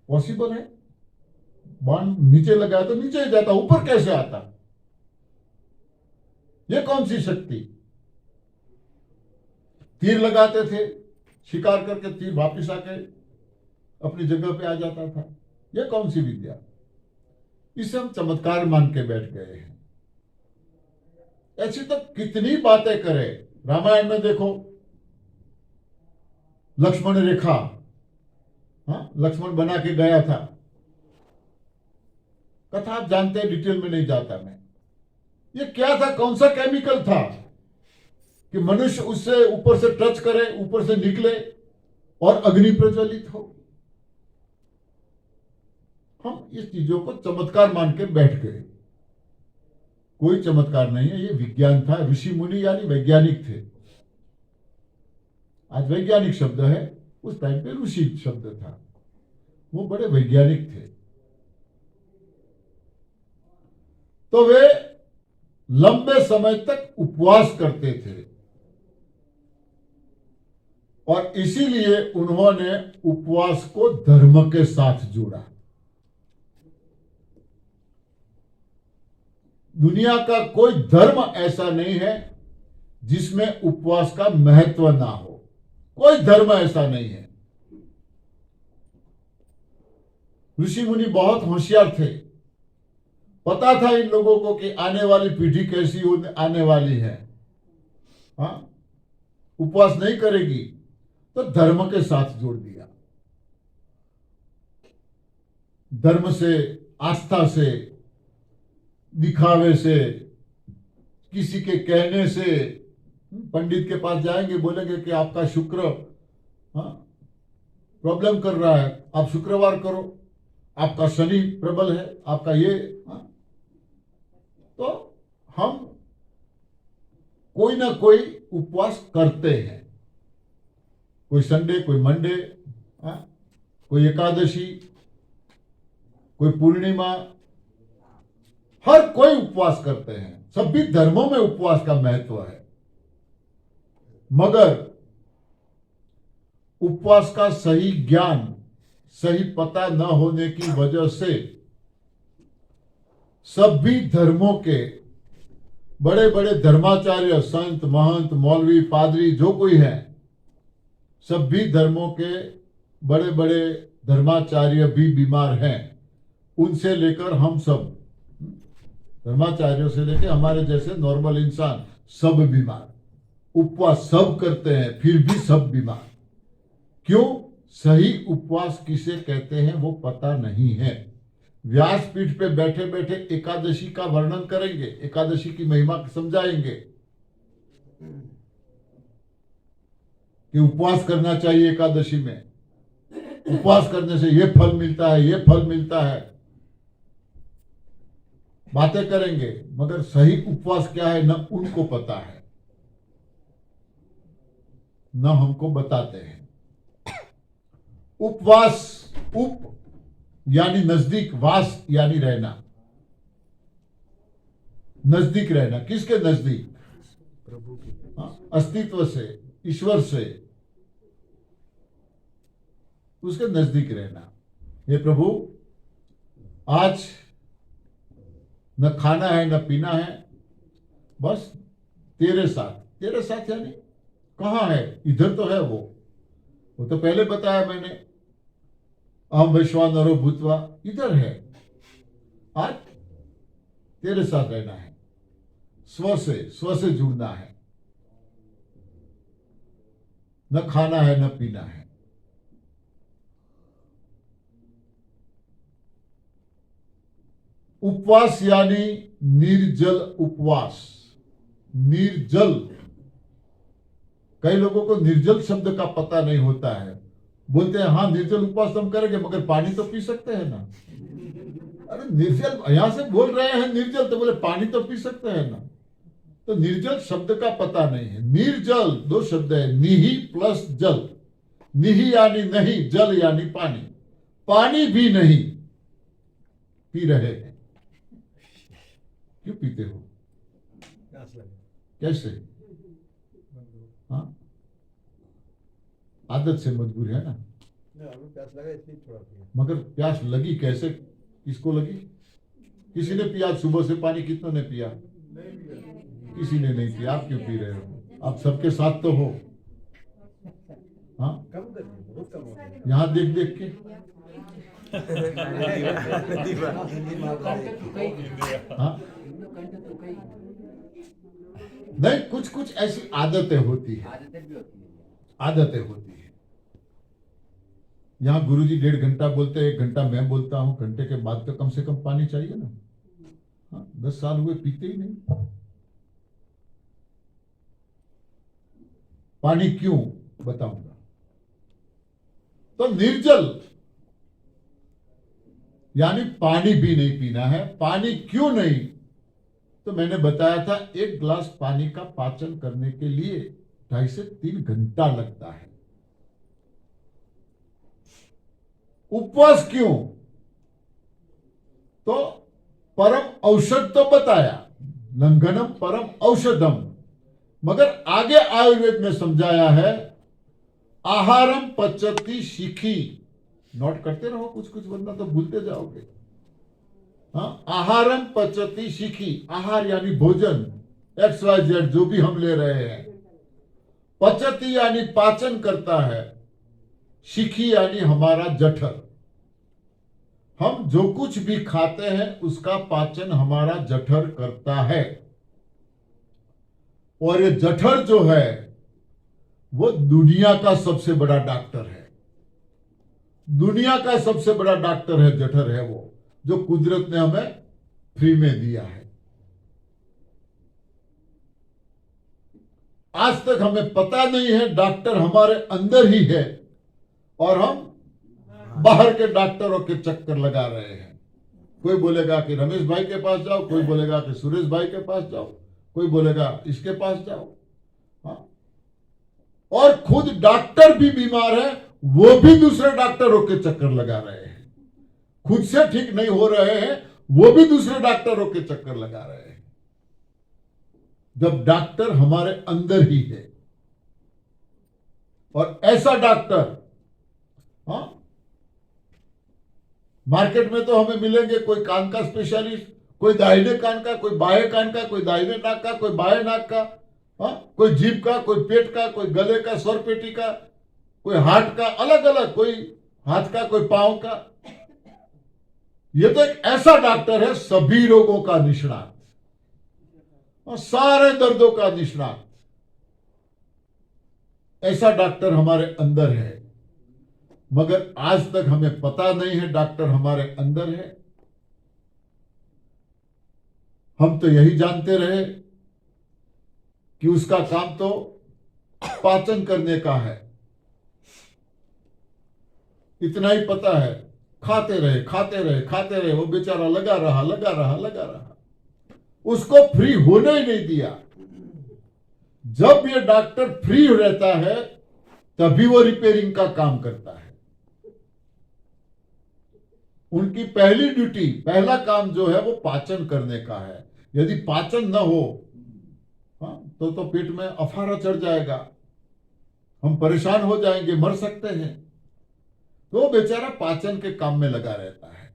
पॉसिबल है? बाण नीचे लगाया तो नीचे ही जाता, ऊपर कैसे आता? ये कौन सी शक्ति? तीर लगाते थे, शिकार करके तीर वापिस आके अपनी जगह पे आ जाता था। यह कौन सी विद्या? इसे हम चमत्कार मान के बैठ गए हैं। ऐसी तो कितनी बातें करें। रामायण में देखो, लक्ष्मण रेखा, लक्ष्मण बना के गया था। कथा आप जानते हैं, डिटेल में नहीं जाता मैं। ये क्या था, कौन सा केमिकल था कि मनुष्य उससे ऊपर से टच करे, ऊपर से निकले और अग्नि प्रज्वलित हो? हम इस चीजों को चमत्कार मान के बैठ गए। कोई चमत्कार नहीं है, ये विज्ञान था। ऋषि मुनि यानी वैज्ञानिक थे। आज वैज्ञानिक शब्द है, उस टाइम पे ऋषि शब्द था। वो बड़े वैज्ञानिक थे। तो वे लंबे समय तक उपवास करते थे और इसीलिए उन्होंने उपवास को धर्म के साथ जोड़ा। दुनिया का कोई धर्म ऐसा नहीं है जिसमें उपवास का महत्व ना हो। कोई धर्म ऐसा नहीं है। ऋषि मुनि बहुत होशियार थे। पता था इन लोगों को कि आने वाली पीढ़ी कैसी आने वाली है। उपवास नहीं करेगी, तो धर्म के साथ जोड़ दिया। धर्म से, आस्था से, दिखावे से, किसी के कहने से। पंडित के पास जाएंगे, बोलेंगे कि आपका शुक्र प्रॉब्लम कर रहा है, आप शुक्रवार करो, आपका शनि प्रबल है, आपका ये। तो हम कोई ना कोई उपवास करते हैं। कोई संडे, कोई मंडे, कोई एकादशी, कोई पूर्णिमा, हर कोई उपवास करते हैं। सभी धर्मों में उपवास का महत्व है। मगर उपवास का सही ज्ञान, सही पता न होने की वजह से सभी धर्मों के बड़े बड़े धर्माचार्य, संत, महंत, मौलवी, पादरी जो कोई है, सभी धर्मों के बड़े बड़े धर्माचार्य भी बीमार हैं। उनसे लेकर हम सब, धर्माचार्यों से लेकर हमारे जैसे नॉर्मल इंसान, सब बीमार। उपवास सब करते हैं, फिर भी सब बीमार। क्यों? सही उपवास किसे कहते हैं वो पता नहीं है। व्यासपीठ पे बैठे बैठे एकादशी का वर्णन करेंगे, एकादशी की महिमा समझाएंगे कि उपवास करना चाहिए एकादशी में, उपवास करने से ये फल मिलता है, ये फल मिलता है। बातें करेंगे, मगर सही उपवास क्या है न उनको पता है, न हमको बताते हैं। उपवास, उप यानी नजदीक, वास यानी रहना, नजदीक रहना। किसके नजदीक? प्रभु की। अस्तित्व से, ईश्वर से, उसके नजदीक रहना। हे प्रभु, आज न खाना है न पीना है, बस तेरे साथ। तेरे साथ यानी कहाँ है? इधर तो है वो तो पहले बताया मैंने, अहम वैश्वानरो भूतवा, इधर है। आज तेरे साथ रहना है, स्व से जुड़ना है। न खाना है न पीना है। उपवास यानी निर्जल उपवास। निर्जल, कई लोगों को निर्जल शब्द का पता नहीं होता है। बोलते हैं हाँ निर्जल उपवास हम करेंगे, मगर पानी तो पी सकते हैं ना। अरे निर्जल, यहां से बोल रहे हैं निर्जल, तो बोले पानी तो पी सकते हैं ना। तो निर्जल शब्द का पता नहीं है। निर्जल दो शब्द है, निहि प्लस जल। निहि यानी नहीं, जल यानी पानी। पानी भी नहीं पी रहे हैं। क्यों पीते हो? कैसे? हाँ, आदत से मजबूर है ना। प्यास लगा इसलिए थोड़ा पिया। मगर प्यास लगी कैसे? किसको लगी? किसी ने पिया सुबह से पानी? कितनों ने पिया? किसी ने नहीं पिया। आप क्यों पी रहे हो? आप सबके साथ तो हो। हाँ, कम कर दिया, बहुत कम हो गया। यहाँ देख देख के। हिंदी मार हाँ, नहीं, कुछ कुछ ऐसी आदतें होती है, आदतें होती है। यहाँ गुरुजी 1.5 घंटा बोलते हैं, 1 घंटा मैं बोलता हूँ, घंटे के बाद तो कम से कम पानी चाहिए ना। हाँ, 10 साल हुए पीते ही नहीं। पानी क्यों, बताऊंगा। तो निर्जल यानी पानी भी नहीं पीना है। पानी क्यों नहीं, तो मैंने बताया था 1 गिलास पानी का पाचन करने के लिए 2.5 से 3 घंटा लगता है। उपवास क्यों, तो परम औषध तो बताया, लंघनम परम औषधम, मगर आगे आयुर्वेद में समझाया है आहारम पचति शिखी। नोट करते रहो कुछ कुछ, वरना तो भूलते जाओगे। हाँ, आहारम पचति शिखी, आहार यानी भोजन, XYZ जो भी हम ले रहे हैं। पचति यानी पाचन करता है, शिखी यानी हमारा जठर। हम जो कुछ भी खाते हैं उसका पाचन हमारा जठर करता है। और ये जठर जो है वो दुनिया का सबसे बड़ा डॉक्टर है। दुनिया का सबसे बड़ा डॉक्टर है जठर, है वो, जो कुदरत ने हमें फ्री में दिया है। आज तक हमें पता नहीं है डॉक्टर हमारे अंदर ही है, और हम बाहर के डॉक्टरों के चक्कर लगा रहे हैं। कोई बोलेगा कि रमेश भाई के पास जाओ, कोई बोलेगा कि सुरेश भाई के पास जाओ, कोई बोलेगा इसके पास जाओ। हाँ? और खुद डॉक्टर भी बीमार है, वो भी दूसरे डॉक्टरों के चक्कर लगा रहे हैं। खुद से ठीक नहीं हो रहे हैं, वो भी दूसरे डॉक्टरों के चक्कर लगा रहे हैं, जब डॉक्टर हमारे अंदर ही है। और ऐसा डॉक्टर, हाँ, मार्केट में तो हमें मिलेंगे, कोई कान का स्पेशलिस्ट, कोई दाहिने कान का, कोई बाएं कान का, कोई दाहिने नाक का, कोई बाएं नाक का, हाँ, कोई जीभ का, कोई पेट का, कोई गले का, स्वर पेटी का, कोई हार्ट का, अलग अलग, कोई हाथ का, कोई पांव का। ये तो एक ऐसा डॉक्टर है सभी रोगों का निष्णात और सारे दर्दों का निष्णात। ऐसा डॉक्टर हमारे अंदर है, मगर आज तक हमें पता नहीं है डॉक्टर हमारे अंदर है। हम तो यही जानते रहे कि उसका काम तो पाचन करने का है, इतना ही पता है। खाते रहे खाते रहे खाते रहे, वो बेचारा लगा रहा लगा रहा लगा रहा, उसको फ्री होने ही नहीं दिया। जब ये डॉक्टर फ्री रहता है तभी वो रिपेयरिंग का काम करता है। उनकी पहली ड्यूटी, पहला काम जो है वो पाचन करने का है। यदि पाचन न हो, हाँ, तो पेट में अफारा चढ़ जाएगा, हम परेशान हो जाएंगे, मर सकते हैं। तो बेचारा पाचन के काम में लगा रहता है।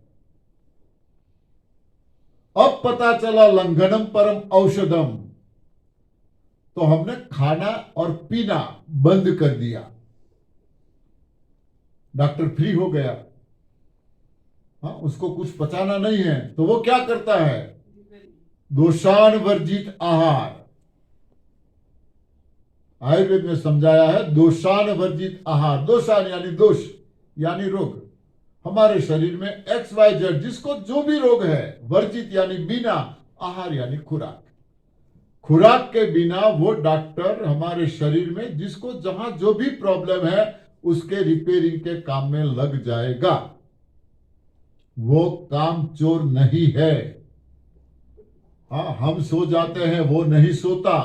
अब पता चला लंघनम परम औषधम, तो हमने खाना और पीना बंद कर दिया। डॉक्टर फ्री हो गया, हाँ, उसको कुछ पचाना नहीं है, तो वो क्या करता है, दोषान वर्जित आहार। आयुर्वेद में समझाया है दोषान वर्जित आहार। दोषान यानी दोष यानी रोग। हमारे शरीर में XYZ जिसको जो भी रोग है, वर्जित यानी बिना, आहार यानी खुराक। खुराक के बिना वो डॉक्टर हमारे शरीर में जिसको जहां जो भी प्रॉब्लम है उसके रिपेयरिंग के काम में लग जाएगा। वो काम चोर नहीं है। हाँ, हम सो जाते हैं, वो नहीं सोता,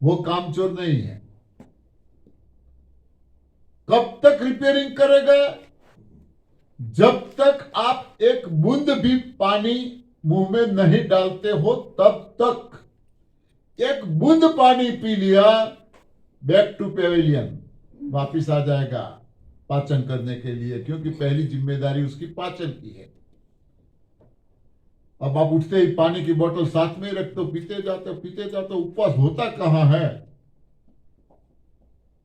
वो काम चोर नहीं है। कब तक रिपेयरिंग करेगा, जब तक आप एक बूंद भी पानी मुंह में नहीं डालते हो तब तक। एक बूंद पानी पी लिया, बैक टू पेविलियन, वापिस आ जाएगा पाचन करने के लिए, क्योंकि पहली जिम्मेदारी उसकी पाचन की है। अब आप उठते ही पानी की बोतल साथ में रखते हो, पीते जाते हो, उपवास होता कहां है।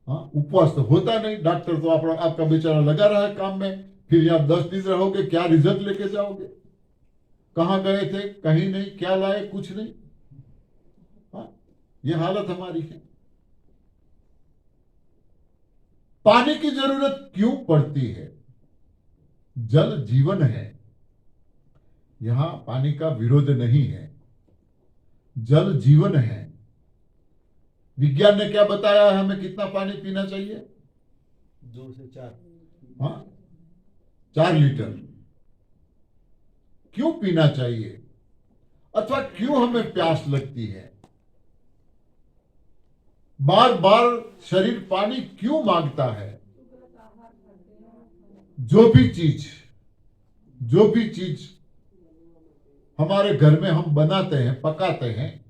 हाँ, उपवास तो होता नहीं, डॉक्टर तो आपका बेचारा लगा रहा है काम में, फिर यहाँ 10 दिन रहोगे, क्या रिजल्ट लेके जाओगे? कहाँ गए थे, कहीं नहीं, क्या लाए, कुछ नहीं। हाँ, ये हालत हमारी है। पानी की जरूरत क्यों पड़ती है? जल जीवन है, यहां पानी का विरोध नहीं है। जल जीवन है। विज्ञान ने क्या बताया है हमें कितना पानी पीना चाहिए? 2 से 4। हाँ, 4 लीटर। क्यों पीना चाहिए, अथवा क्यों हमें प्यास लगती है? बार बार शरीर पानी क्यों मांगता है? जो भी चीज हमारे घर में हम बनाते हैं, पकाते हैं,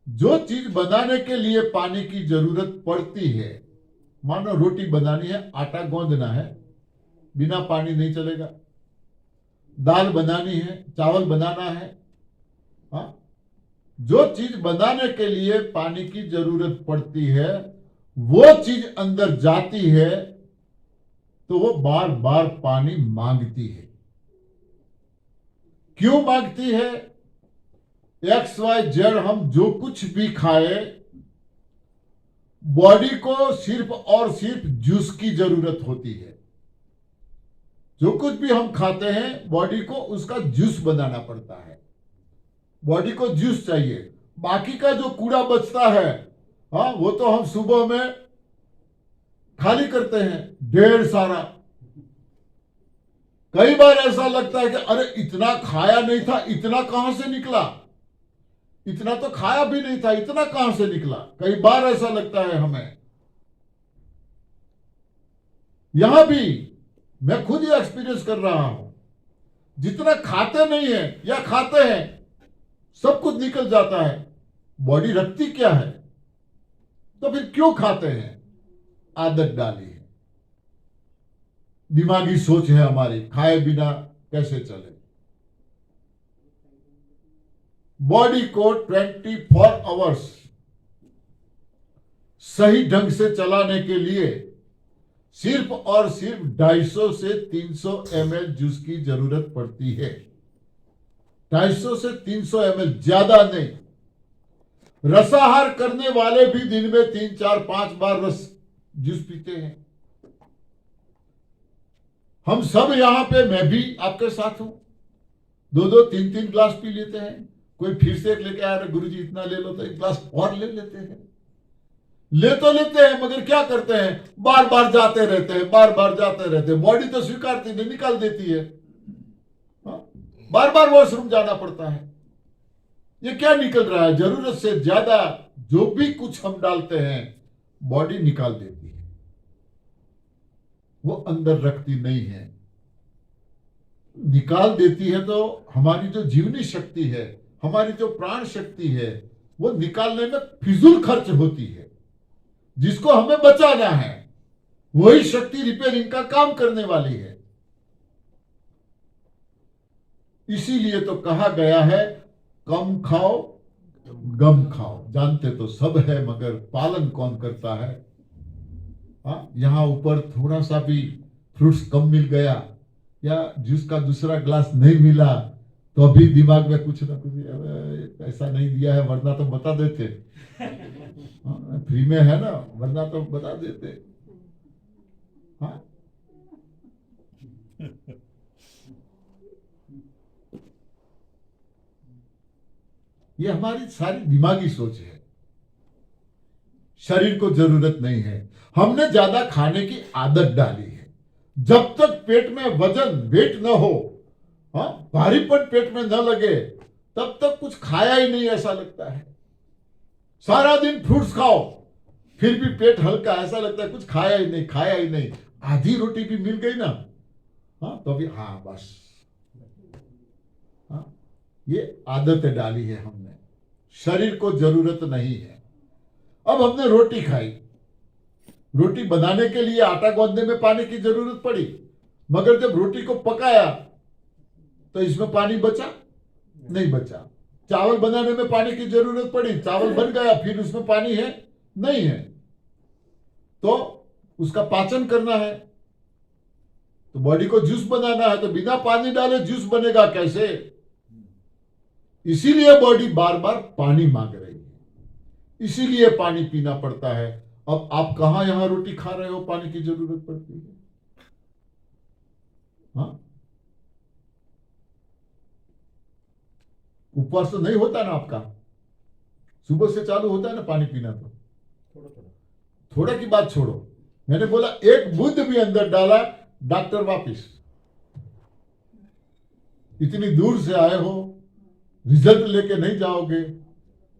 जो चीज बनाने के लिए पानी की जरूरत पड़ती है, मानो रोटी बनानी है, आटा गूंदना है, बिना पानी नहीं चलेगा। दाल बनानी है, चावल बनाना है, हाँ, जो चीज बनाने के लिए पानी की जरूरत पड़ती है, वो चीज अंदर जाती है तो वो बार बार पानी मांगती है। क्यों मांगती है? XYZ हम जो कुछ भी खाए, बॉडी को सिर्फ और सिर्फ जूस की जरूरत होती है। जो कुछ भी हम खाते हैं, बॉडी को उसका जूस बनाना पड़ता है, बॉडी को जूस चाहिए। बाकी का जो कूड़ा बचता है, हाँ, वो तो हम सुबह में खाली करते हैं, ढेर सारा। कई बार ऐसा लगता है कि अरे इतना खाया नहीं था, इतना कहां से निकला? इतना तो खाया भी नहीं था, इतना कहां से निकला? कई बार ऐसा लगता है हमें। यहां भी मैं खुद ही एक्सपीरियंस कर रहा हूं, जितना खाते नहीं है या खाते हैं, सब कुछ निकल जाता है। बॉडी रखती क्या है? तो फिर क्यों खाते हैं? आदत डाली है, दिमागी सोच है हमारी, खाए बिना कैसे चले। बॉडी को 24 आवर्स सही ढंग से चलाने के लिए सिर्फ और सिर्फ 250 से 300 ml जूस की जरूरत पड़ती है। 250 से 300 ml, ज्यादा नहीं। रसाहार करने वाले भी दिन में 3, 4, 5 बार रस जूस पीते हैं। हम सब यहां पे, मैं भी आपके साथ हूं, 2-2, 3-3 ग्लास पी लेते हैं। कोई फिर से एक लेके आ रहे, गुरुजी इतना ले लो, तो 1 ग्लास और ले लेते हैं। ले तो लेते हैं, मगर क्या करते हैं? बार बार जाते रहते हैं, बार बार जाते रहते हैं। बॉडी तो स्वीकारती नहीं, निकाल देती है। बार बार वॉशरूम जाना पड़ता है। ये क्या निकल रहा है? जरूरत से ज्यादा जो भी कुछ हम डालते हैं, बॉडी निकाल देती है, वो अंदर रखती नहीं है। निकाल देती है तो हमारी जो जीवनी शक्ति है, हमारी जो प्राण शक्ति है, वो निकालने में फिजूल खर्च होती है। जिसको हमें बचाना है, वही शक्ति रिपेयरिंग का काम करने वाली है। इसीलिए तो कहा गया है, कम खाओ गम खाओ। जानते तो सब है, मगर पालन कौन करता है? हाँ, यहां ऊपर थोड़ा सा भी फ्रूट्स कम मिल गया या जूस का दूसरा ग्लास नहीं मिला, तो अभी दिमाग में कुछ ना कुछ, पैसा नहीं दिया है, वरना तो बता देते। फ्री में है ना, वरना तो बता देते। हाँ, ये हमारी सारी दिमागी सोच है। शरीर को जरूरत नहीं है, हमने ज्यादा खाने की आदत डाली है। जब तक पेट में वजन, वेट न हो, हाँ, भारीपन पेट में न लगे, तब तक कुछ खाया ही नहीं ऐसा लगता है। सारा दिन फ्रूट्स खाओ, फिर भी पेट हल्का, ऐसा लगता है कुछ खाया ही नहीं, खाया ही नहीं। आधी रोटी भी मिल गई ना, हाँ, तो अभी हाँ बस। हाँ, ये आदत डाली है हमने, शरीर को जरूरत नहीं है। अब हमने रोटी खाई, रोटी बनाने के लिए आटा गूंदने में पानी की जरूरत पड़ी, मगर जब रोटी को पकाया तो इसमें पानी बचा नहीं बचा। चावल बनाने में पानी की जरूरत पड़ी, चावल बन गया, फिर उसमें पानी है नहीं है। तो उसका पाचन करना है, तो बॉडी को जूस बनाना है, तो बिना पानी डाले जूस बनेगा कैसे? इसीलिए बॉडी बार बार पानी मांग रही है, इसीलिए पानी पीना पड़ता है। अब आप कहां यहां रोटी खा रहे हो, पानी की जरूरत पड़ती है। हाँ, उपवास तो नहीं होता ना आपका, सुबह से चालू होता है ना पानी पीना, तो थोड़ा थोड़ा थोड़ा की बात छोड़ो, मैंने बोला एक बूंद भी अंदर डाला, डॉक्टर वापिस। इतनी दूर से आए हो, रिजल्ट लेके नहीं जाओगे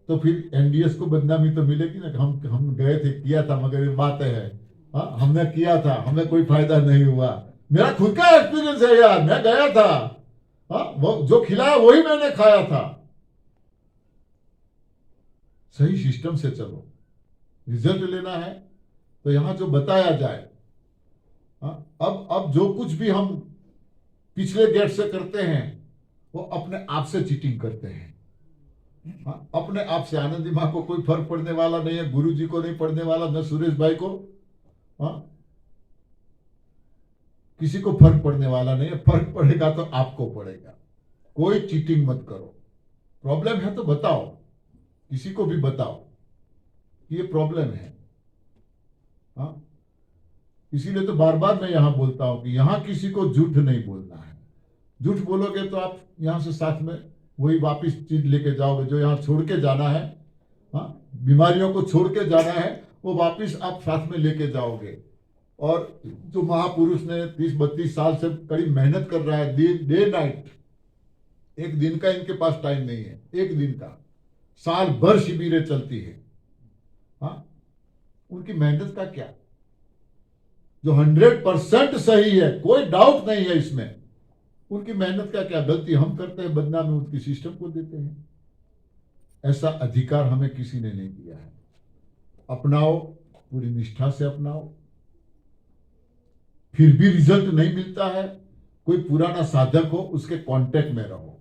तो फिर एनडीएस को बदनामी तो मिलेगी ना, हम गए थे, किया था, मगर ये बात है, हाँ, हमने किया था, हमें कोई फायदा नहीं हुआ। मेरा खुद का एक्सपीरियंस है यार, मैं गया था, हाँ, वो जो खिलाया वही मैंने खाया था। सही सिस्टम से चलो, रिजल्ट लेना है तो यहां जो बताया जाए, हाँ, अब जो कुछ भी हम पिछले गेट से करते हैं वो अपने आप से चीटिंग करते हैं। हाँ, अपने आप से। आनंदी माँ को कोई फर्क पड़ने वाला नहीं है, गुरु जी को नहीं पड़ने वाला, न सुरेश भाई को, हाँ, किसी को फर्क पड़ने वाला नहीं है। फर्क पड़ेगा तो आपको पड़ेगा। कोई चीटिंग मत करो। प्रॉब्लम है तो बताओ, किसी को भी बताओ कि ये प्रॉब्लम है। हाँ, इसीलिए तो बार बार मैं यहां बोलता हूं कि यहां किसी को झूठ नहीं बोलना है। झूठ बोलोगे तो आप यहां से साथ में वही वापिस चीज लेके जाओगे जो यहां छोड़ के जाना है। हाँ, बीमारियों को छोड़ के जाना है, वो वापिस आप साथ में लेके जाओगे। और जो महापुरुष ने 30-32 साल से कड़ी मेहनत कर रहा है, डे नाइट, एक दिन का इनके पास टाइम नहीं है, एक दिन का, साल भर शिविरें चलती है। हाँ, उनकी मेहनत का क्या, जो 100% सही है, कोई डाउट नहीं है इसमें, उनकी मेहनत का क्या? गलती हम करते हैं, बदनामी उनकी सिस्टम को देते हैं। ऐसा अधिकार हमें किसी ने नहीं दिया है। अपनाओ, पूरी निष्ठा से अपनाओ। फिर भी रिजल्ट नहीं मिलता है, कोई पुराना साधक हो उसके कांटेक्ट में रहो।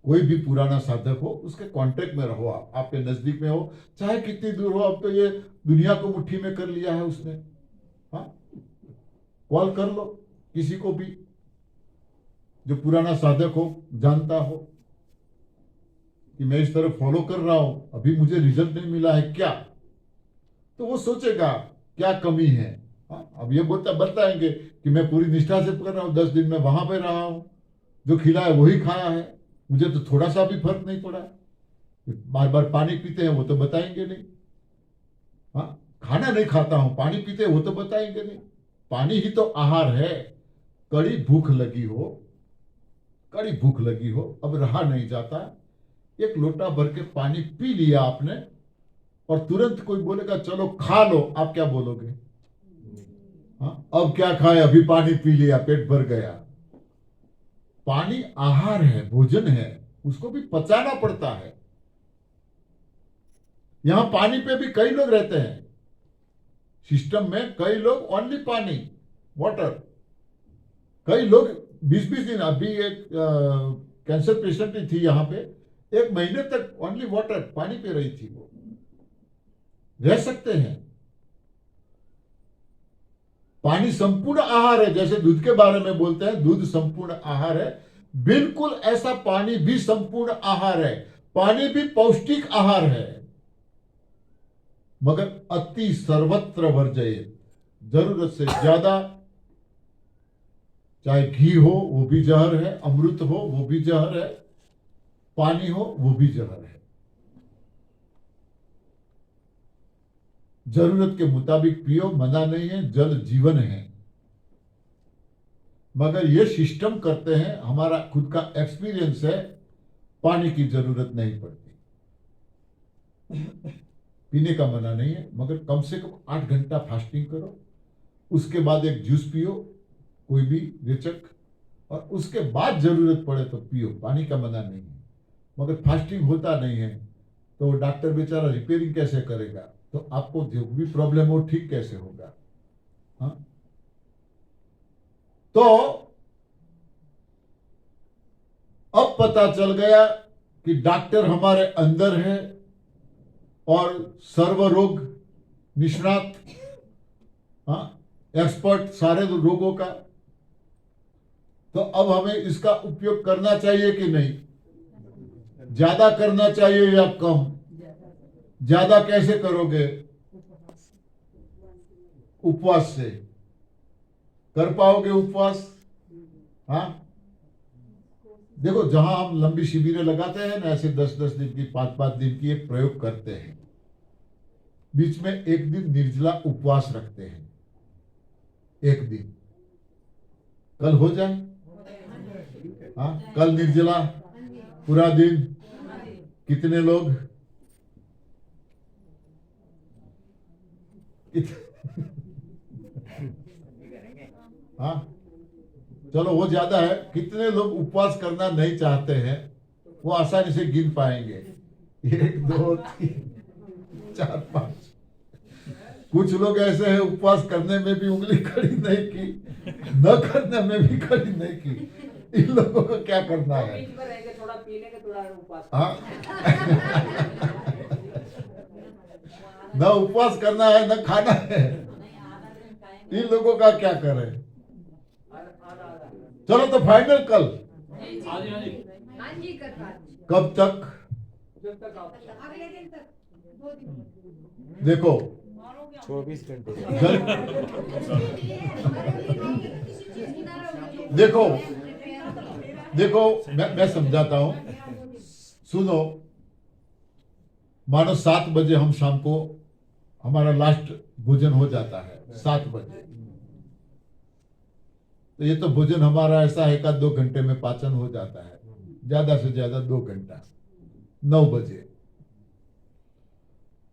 कोई भी पुराना साधक हो उसके कांटेक्ट में रहो, आपके नजदीक में हो, चाहे कितनी दूर हो। अब तो ये दुनिया को मुट्ठी में कर लिया है उसने। हाँ, कॉल कर लो किसी को भी जो पुराना साधक हो, जानता हो कि मैं इस तरह फॉलो कर रहा हूं, अभी मुझे रिजल्ट नहीं मिला है क्या, तो वो सोचेगा क्या कमी है। हाँ, अब ये बताएंगे कि मैं पूरी निष्ठा से कर रहा हूं, 10 दिन में वहां पे रहा हूं, जो खिलाया वही खाया है, मुझे तो थोड़ा सा भी फर्क नहीं पड़ा। बार बार पानी पीते हैं वो तो बताएंगे नहीं। हाँ, खाना नहीं खाता हूं, पानी पीते हैं वो तो बताएंगे नहीं। पानी ही तो आहार है। कड़ी भूख लगी हो, कड़ी भूख लगी हो, अब रहा नहीं जाता, एक लोटा भर के पानी पी लिया आपने, और तुरंत कोई बोलेगा चलो खा लो, आप क्या बोलोगे? हाँ, अब क्या खाए, अभी पानी पी लिया, पेट भर गया। पानी आहार है, भोजन है, उसको भी पचाना पड़ता है। यहां पानी पे भी कई लोग रहते हैं, सिस्टम में कई लोग ओनली पानी, वाटर। कई लोग 20-20 दिन, अभी एक कैंसर पेशेंट ही थी यहां पे, 1 महीने तक ओनली वाटर, पानी पी रही थी। वो रह सकते हैं। पानी संपूर्ण आहार है, जैसे दूध के बारे में बोलते हैं दूध संपूर्ण आहार है, बिल्कुल ऐसा पानी भी संपूर्ण आहार है। पानी भी पौष्टिक आहार है, मगर अति सर्वत्र वर्जयेत, जरूरत से ज्यादा, चाहे घी हो वो भी जहर है, अमृत हो वो भी जहर है, पानी हो वो भी जहर है। जरूरत के मुताबिक पियो, मना नहीं है, जल जीवन है। मगर ये सिस्टम करते हैं, हमारा खुद का एक्सपीरियंस है, पानी की जरूरत नहीं पड़ती। पीने का मना नहीं है, मगर कम से कम 8 घंटा फास्टिंग करो, उसके बाद एक जूस पियो, कोई भी रेचक, और उसके बाद जरूरत पड़े तो पियो, पानी का मना नहीं है। मगर फास्टिंग होता नहीं है तो डॉक्टर बेचारा रिपेयरिंग कैसे करेगा? तो आपको जो भी प्रॉब्लम हो ठीक कैसे होगा? हाँ, तो अब पता चल गया कि डॉक्टर हमारे अंदर है, और सर्व रोग निष्णात हाँ, एक्सपर्ट सारे रोगों का। तो अब हमें इसका उपयोग करना चाहिए कि नहीं? ज्यादा करना चाहिए या कम? ज्यादा कैसे करोगे? उपवास से कर पाओगे उपवास? हाँ, देखो, जहां हम लंबी शिविरें लगाते हैं ना, ऐसे 10-10 दिन की, 5-5 दिन की एक प्रयोग करते हैं, बीच में एक दिन निर्जला उपवास रखते हैं, एक दिन। कल हो जाए? हाँ, कल निर्जला पूरा दिन। कितने लोग? हाँ, चलो वो ज्यादा है। कितने लोग उपवास करना नहीं चाहते हैं? वो आसानी से गिन पाएंगे। 1 2 3 4 5। कुछ लोग ऐसे हैं, उपवास करने में भी उंगली खड़ी नहीं की, न करने में भी खड़ी नहीं की। इन लोगों को क्या करना है? बीच में रहेंगे, थोड़ा पी लेंगे, थोड़ा उपवास। हाँ, न उपवास करना है न खाना है। इन लोगों का क्या करें? चलो तो फाइनल कल। हाँ जी करवा कब तक? जब तक आप अगले दिन तक 2 दिन देखो, 24 घंटे देखो, देखो, मैं समझाता हूं, सुनो। मानो 7 बजे हम शाम को, हमारा लास्ट भोजन हो जाता है 7 बजे। तो ये तो भोजन हमारा ऐसा है, 1-2 घंटे में पाचन हो जाता है, ज्यादा से ज्यादा 2 घंटा। 9 बजे,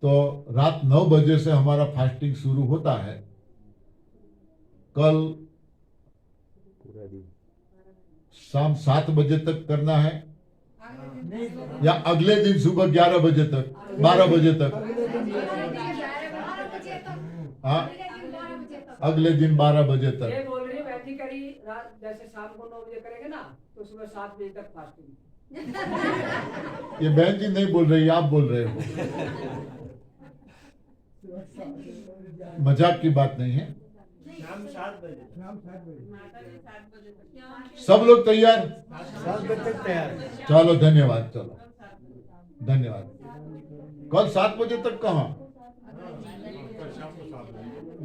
तो रात 9 बजे से हमारा फास्टिंग शुरू होता है। कल पूरा दिन शाम 7 बजे तक करना है, या अगले दिन सुबह 11 बजे तक, 12 बजे तक? हाँ, अगले दिन 12 बजे ये तक। बोल रही है वैसी करी रात, जैसे शाम को 9 बजे करेंगे ना, तो सुबह 7 बजे तक फास्टिंग। ये बहन जी नहीं बोल रही, आप बोल रहे हो। मजाक की बात नहीं है। शाम 7 बजे। सब लोग तैयार? 7 बजे तक तैयार है। चलो, धन्यवाद। चलो, धन्यवाद। कल 7 बजे तक कहाँ?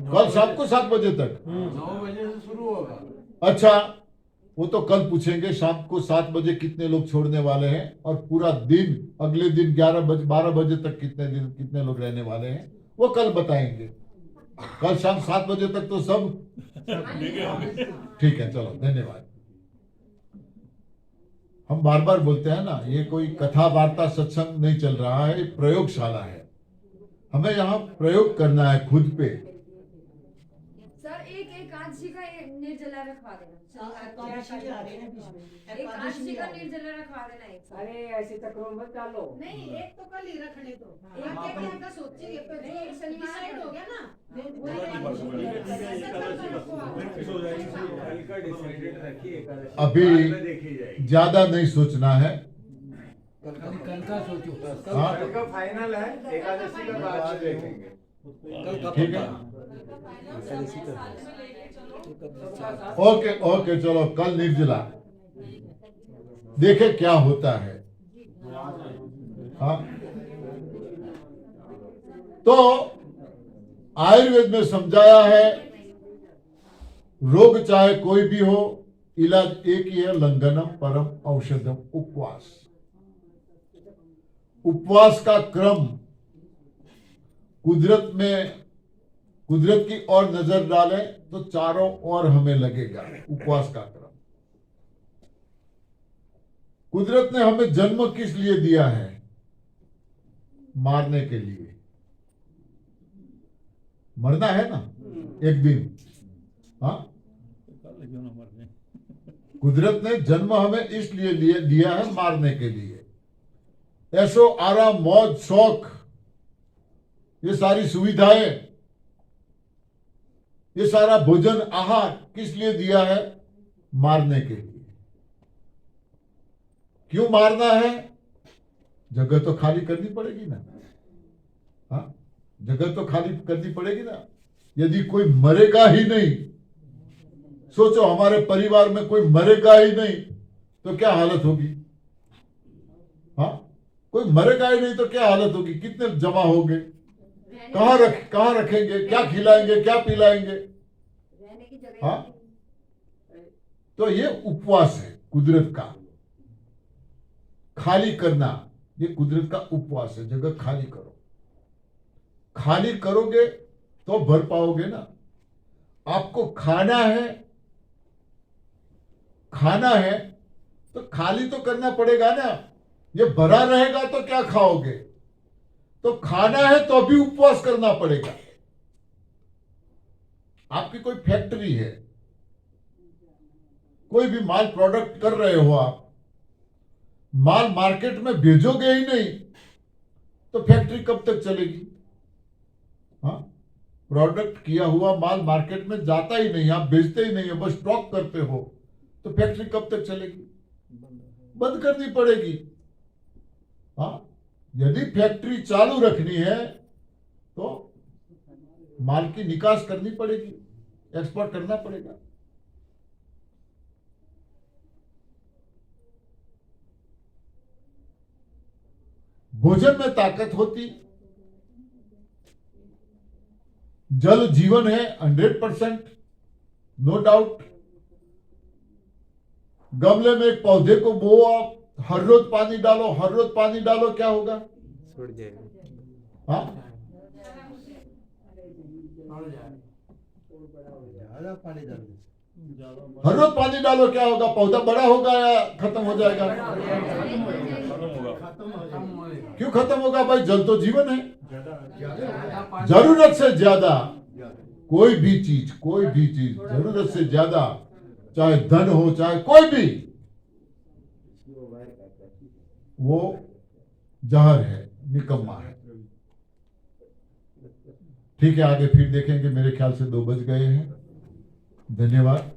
कल शाम को 7 बजे तक? 9 बजे से शुरू होगा। अच्छा, वो तो कल पूछेंगे शाम को 7 बजे कितने लोग छोड़ने वाले हैं, और पूरा दिन अगले दिन 12 बजे तक कितने लोग रहने वाले हैं, वो कल बताएंगे। कल शाम 7 बजे तक तो सब ठीक है। चलो, धन्यवाद। हम बार बार बोलते हैं ना, ये कोई कथा वार्ता सत्संग नहीं चल रहा है, ये प्रयोगशाला है। हमें यहाँ प्रयोग करना है खुद पे। सर एक एकादशी का निर्जला रखवा देना। एकादशी आ रही है बीच में। एकादशी का निर्जला रखवा देना एक साथ। अरे ऐसे चक्रों मत डालो। नहीं, एक तो कल ही रखने दो। एक एक एक एक का सोचेंगे, फिर जो एक शनिवार डिसाइड हो गया ना, अभी ज्यादा नहीं सोचना है। कल का सोचो। हाँ, कल का फाइनल है, एकादशी का बाद देखेंगे। कल का ठीक है। एकादशी का ओके ओके, चलो कल निर्जला, देखे क्या होता है। हाँ, तो आयुर्वेद में समझाया है, रोग चाहे कोई भी हो, इलाज एक ही है, लंघनम परम औषधम, उपवास। उपवास का क्रम कुदरत की ओर नजर डालें तो चारों ओर हमें लगेगा उपवास का क्रम। कुदरत ने हमें जन्म किस लिए दिया है? मारने के लिए। मरना है ना एक दिन। हाँ, कुदरत ने जन्म हमें इसलिए दिया है, मारने के लिए। ऐशो आराम, मौज, शौक, ये सारी सुविधाएं, ये सारा भोजन आहार किस लिए दिया है? मारने के लिए। क्यों मारना है? जगह तो खाली करनी पड़ेगी ना। हाँ, जगह तो खाली करनी पड़ेगी ना। यदि कोई मरेगा ही नहीं, सोचो हमारे परिवार में कोई मरेगा ही नहीं तो क्या हालत होगी? हाँ, कोई मरेगा ही नहीं तो क्या हालत होगी? कितने जमा होंगे, कहाँ रखेंगे, क्या खिलाएंगे, क्या पिलाएंगे? रहने की जगह हाँ, तो ये उपवास है कुदरत का। खाली करना, ये कुदरत का उपवास है। जगह खाली करो, खाली करोगे तो भर पाओगे ना। आपको खाना है तो खाली तो करना पड़ेगा ना। ये भरा रहेगा तो क्या खाओगे? तो खाना है तो भी उपवास करना पड़ेगा। आपकी कोई फैक्ट्री है, कोई भी माल प्रोडक्ट कर रहे हो, आप माल मार्केट में भेजोगे ही नहीं तो फैक्ट्री कब तक चलेगी? हाँ, प्रोडक्ट किया हुआ माल मार्केट में जाता ही नहीं, आप बेचते ही नहीं हो, बस स्टॉक करते हो, तो फैक्ट्री कब तक चलेगी? बंद करनी पड़ेगी। हाँ, यदि फैक्ट्री चालू रखनी है तो माल की निकास करनी पड़ेगी, एक्सपोर्ट करना पड़ेगा। भोजन में ताकत होती, जल जीवन है 100%, नो डाउट। गमले में एक पौधे को बो, आप हर रोज पानी डालो, हर रोज पानी डालो, क्या होगा? छूट जाएगा। हाँ, ज्यादा पानी डाल दो। हर रोज पानी डालो, क्या होगा? पौधा बड़ा होगा या खत्म हो जाएगा? क्यों खत्म होगा भाई? जल तो जीवन है। जरूरत से ज्यादा कोई भी चीज जरूरत से ज्यादा, चाहे धन हो चाहे कोई भी, वो जहर है, निकम्मा है। ठीक है, आगे फिर देखेंगे। मेरे ख्याल से 2 बज गए हैं। धन्यवाद।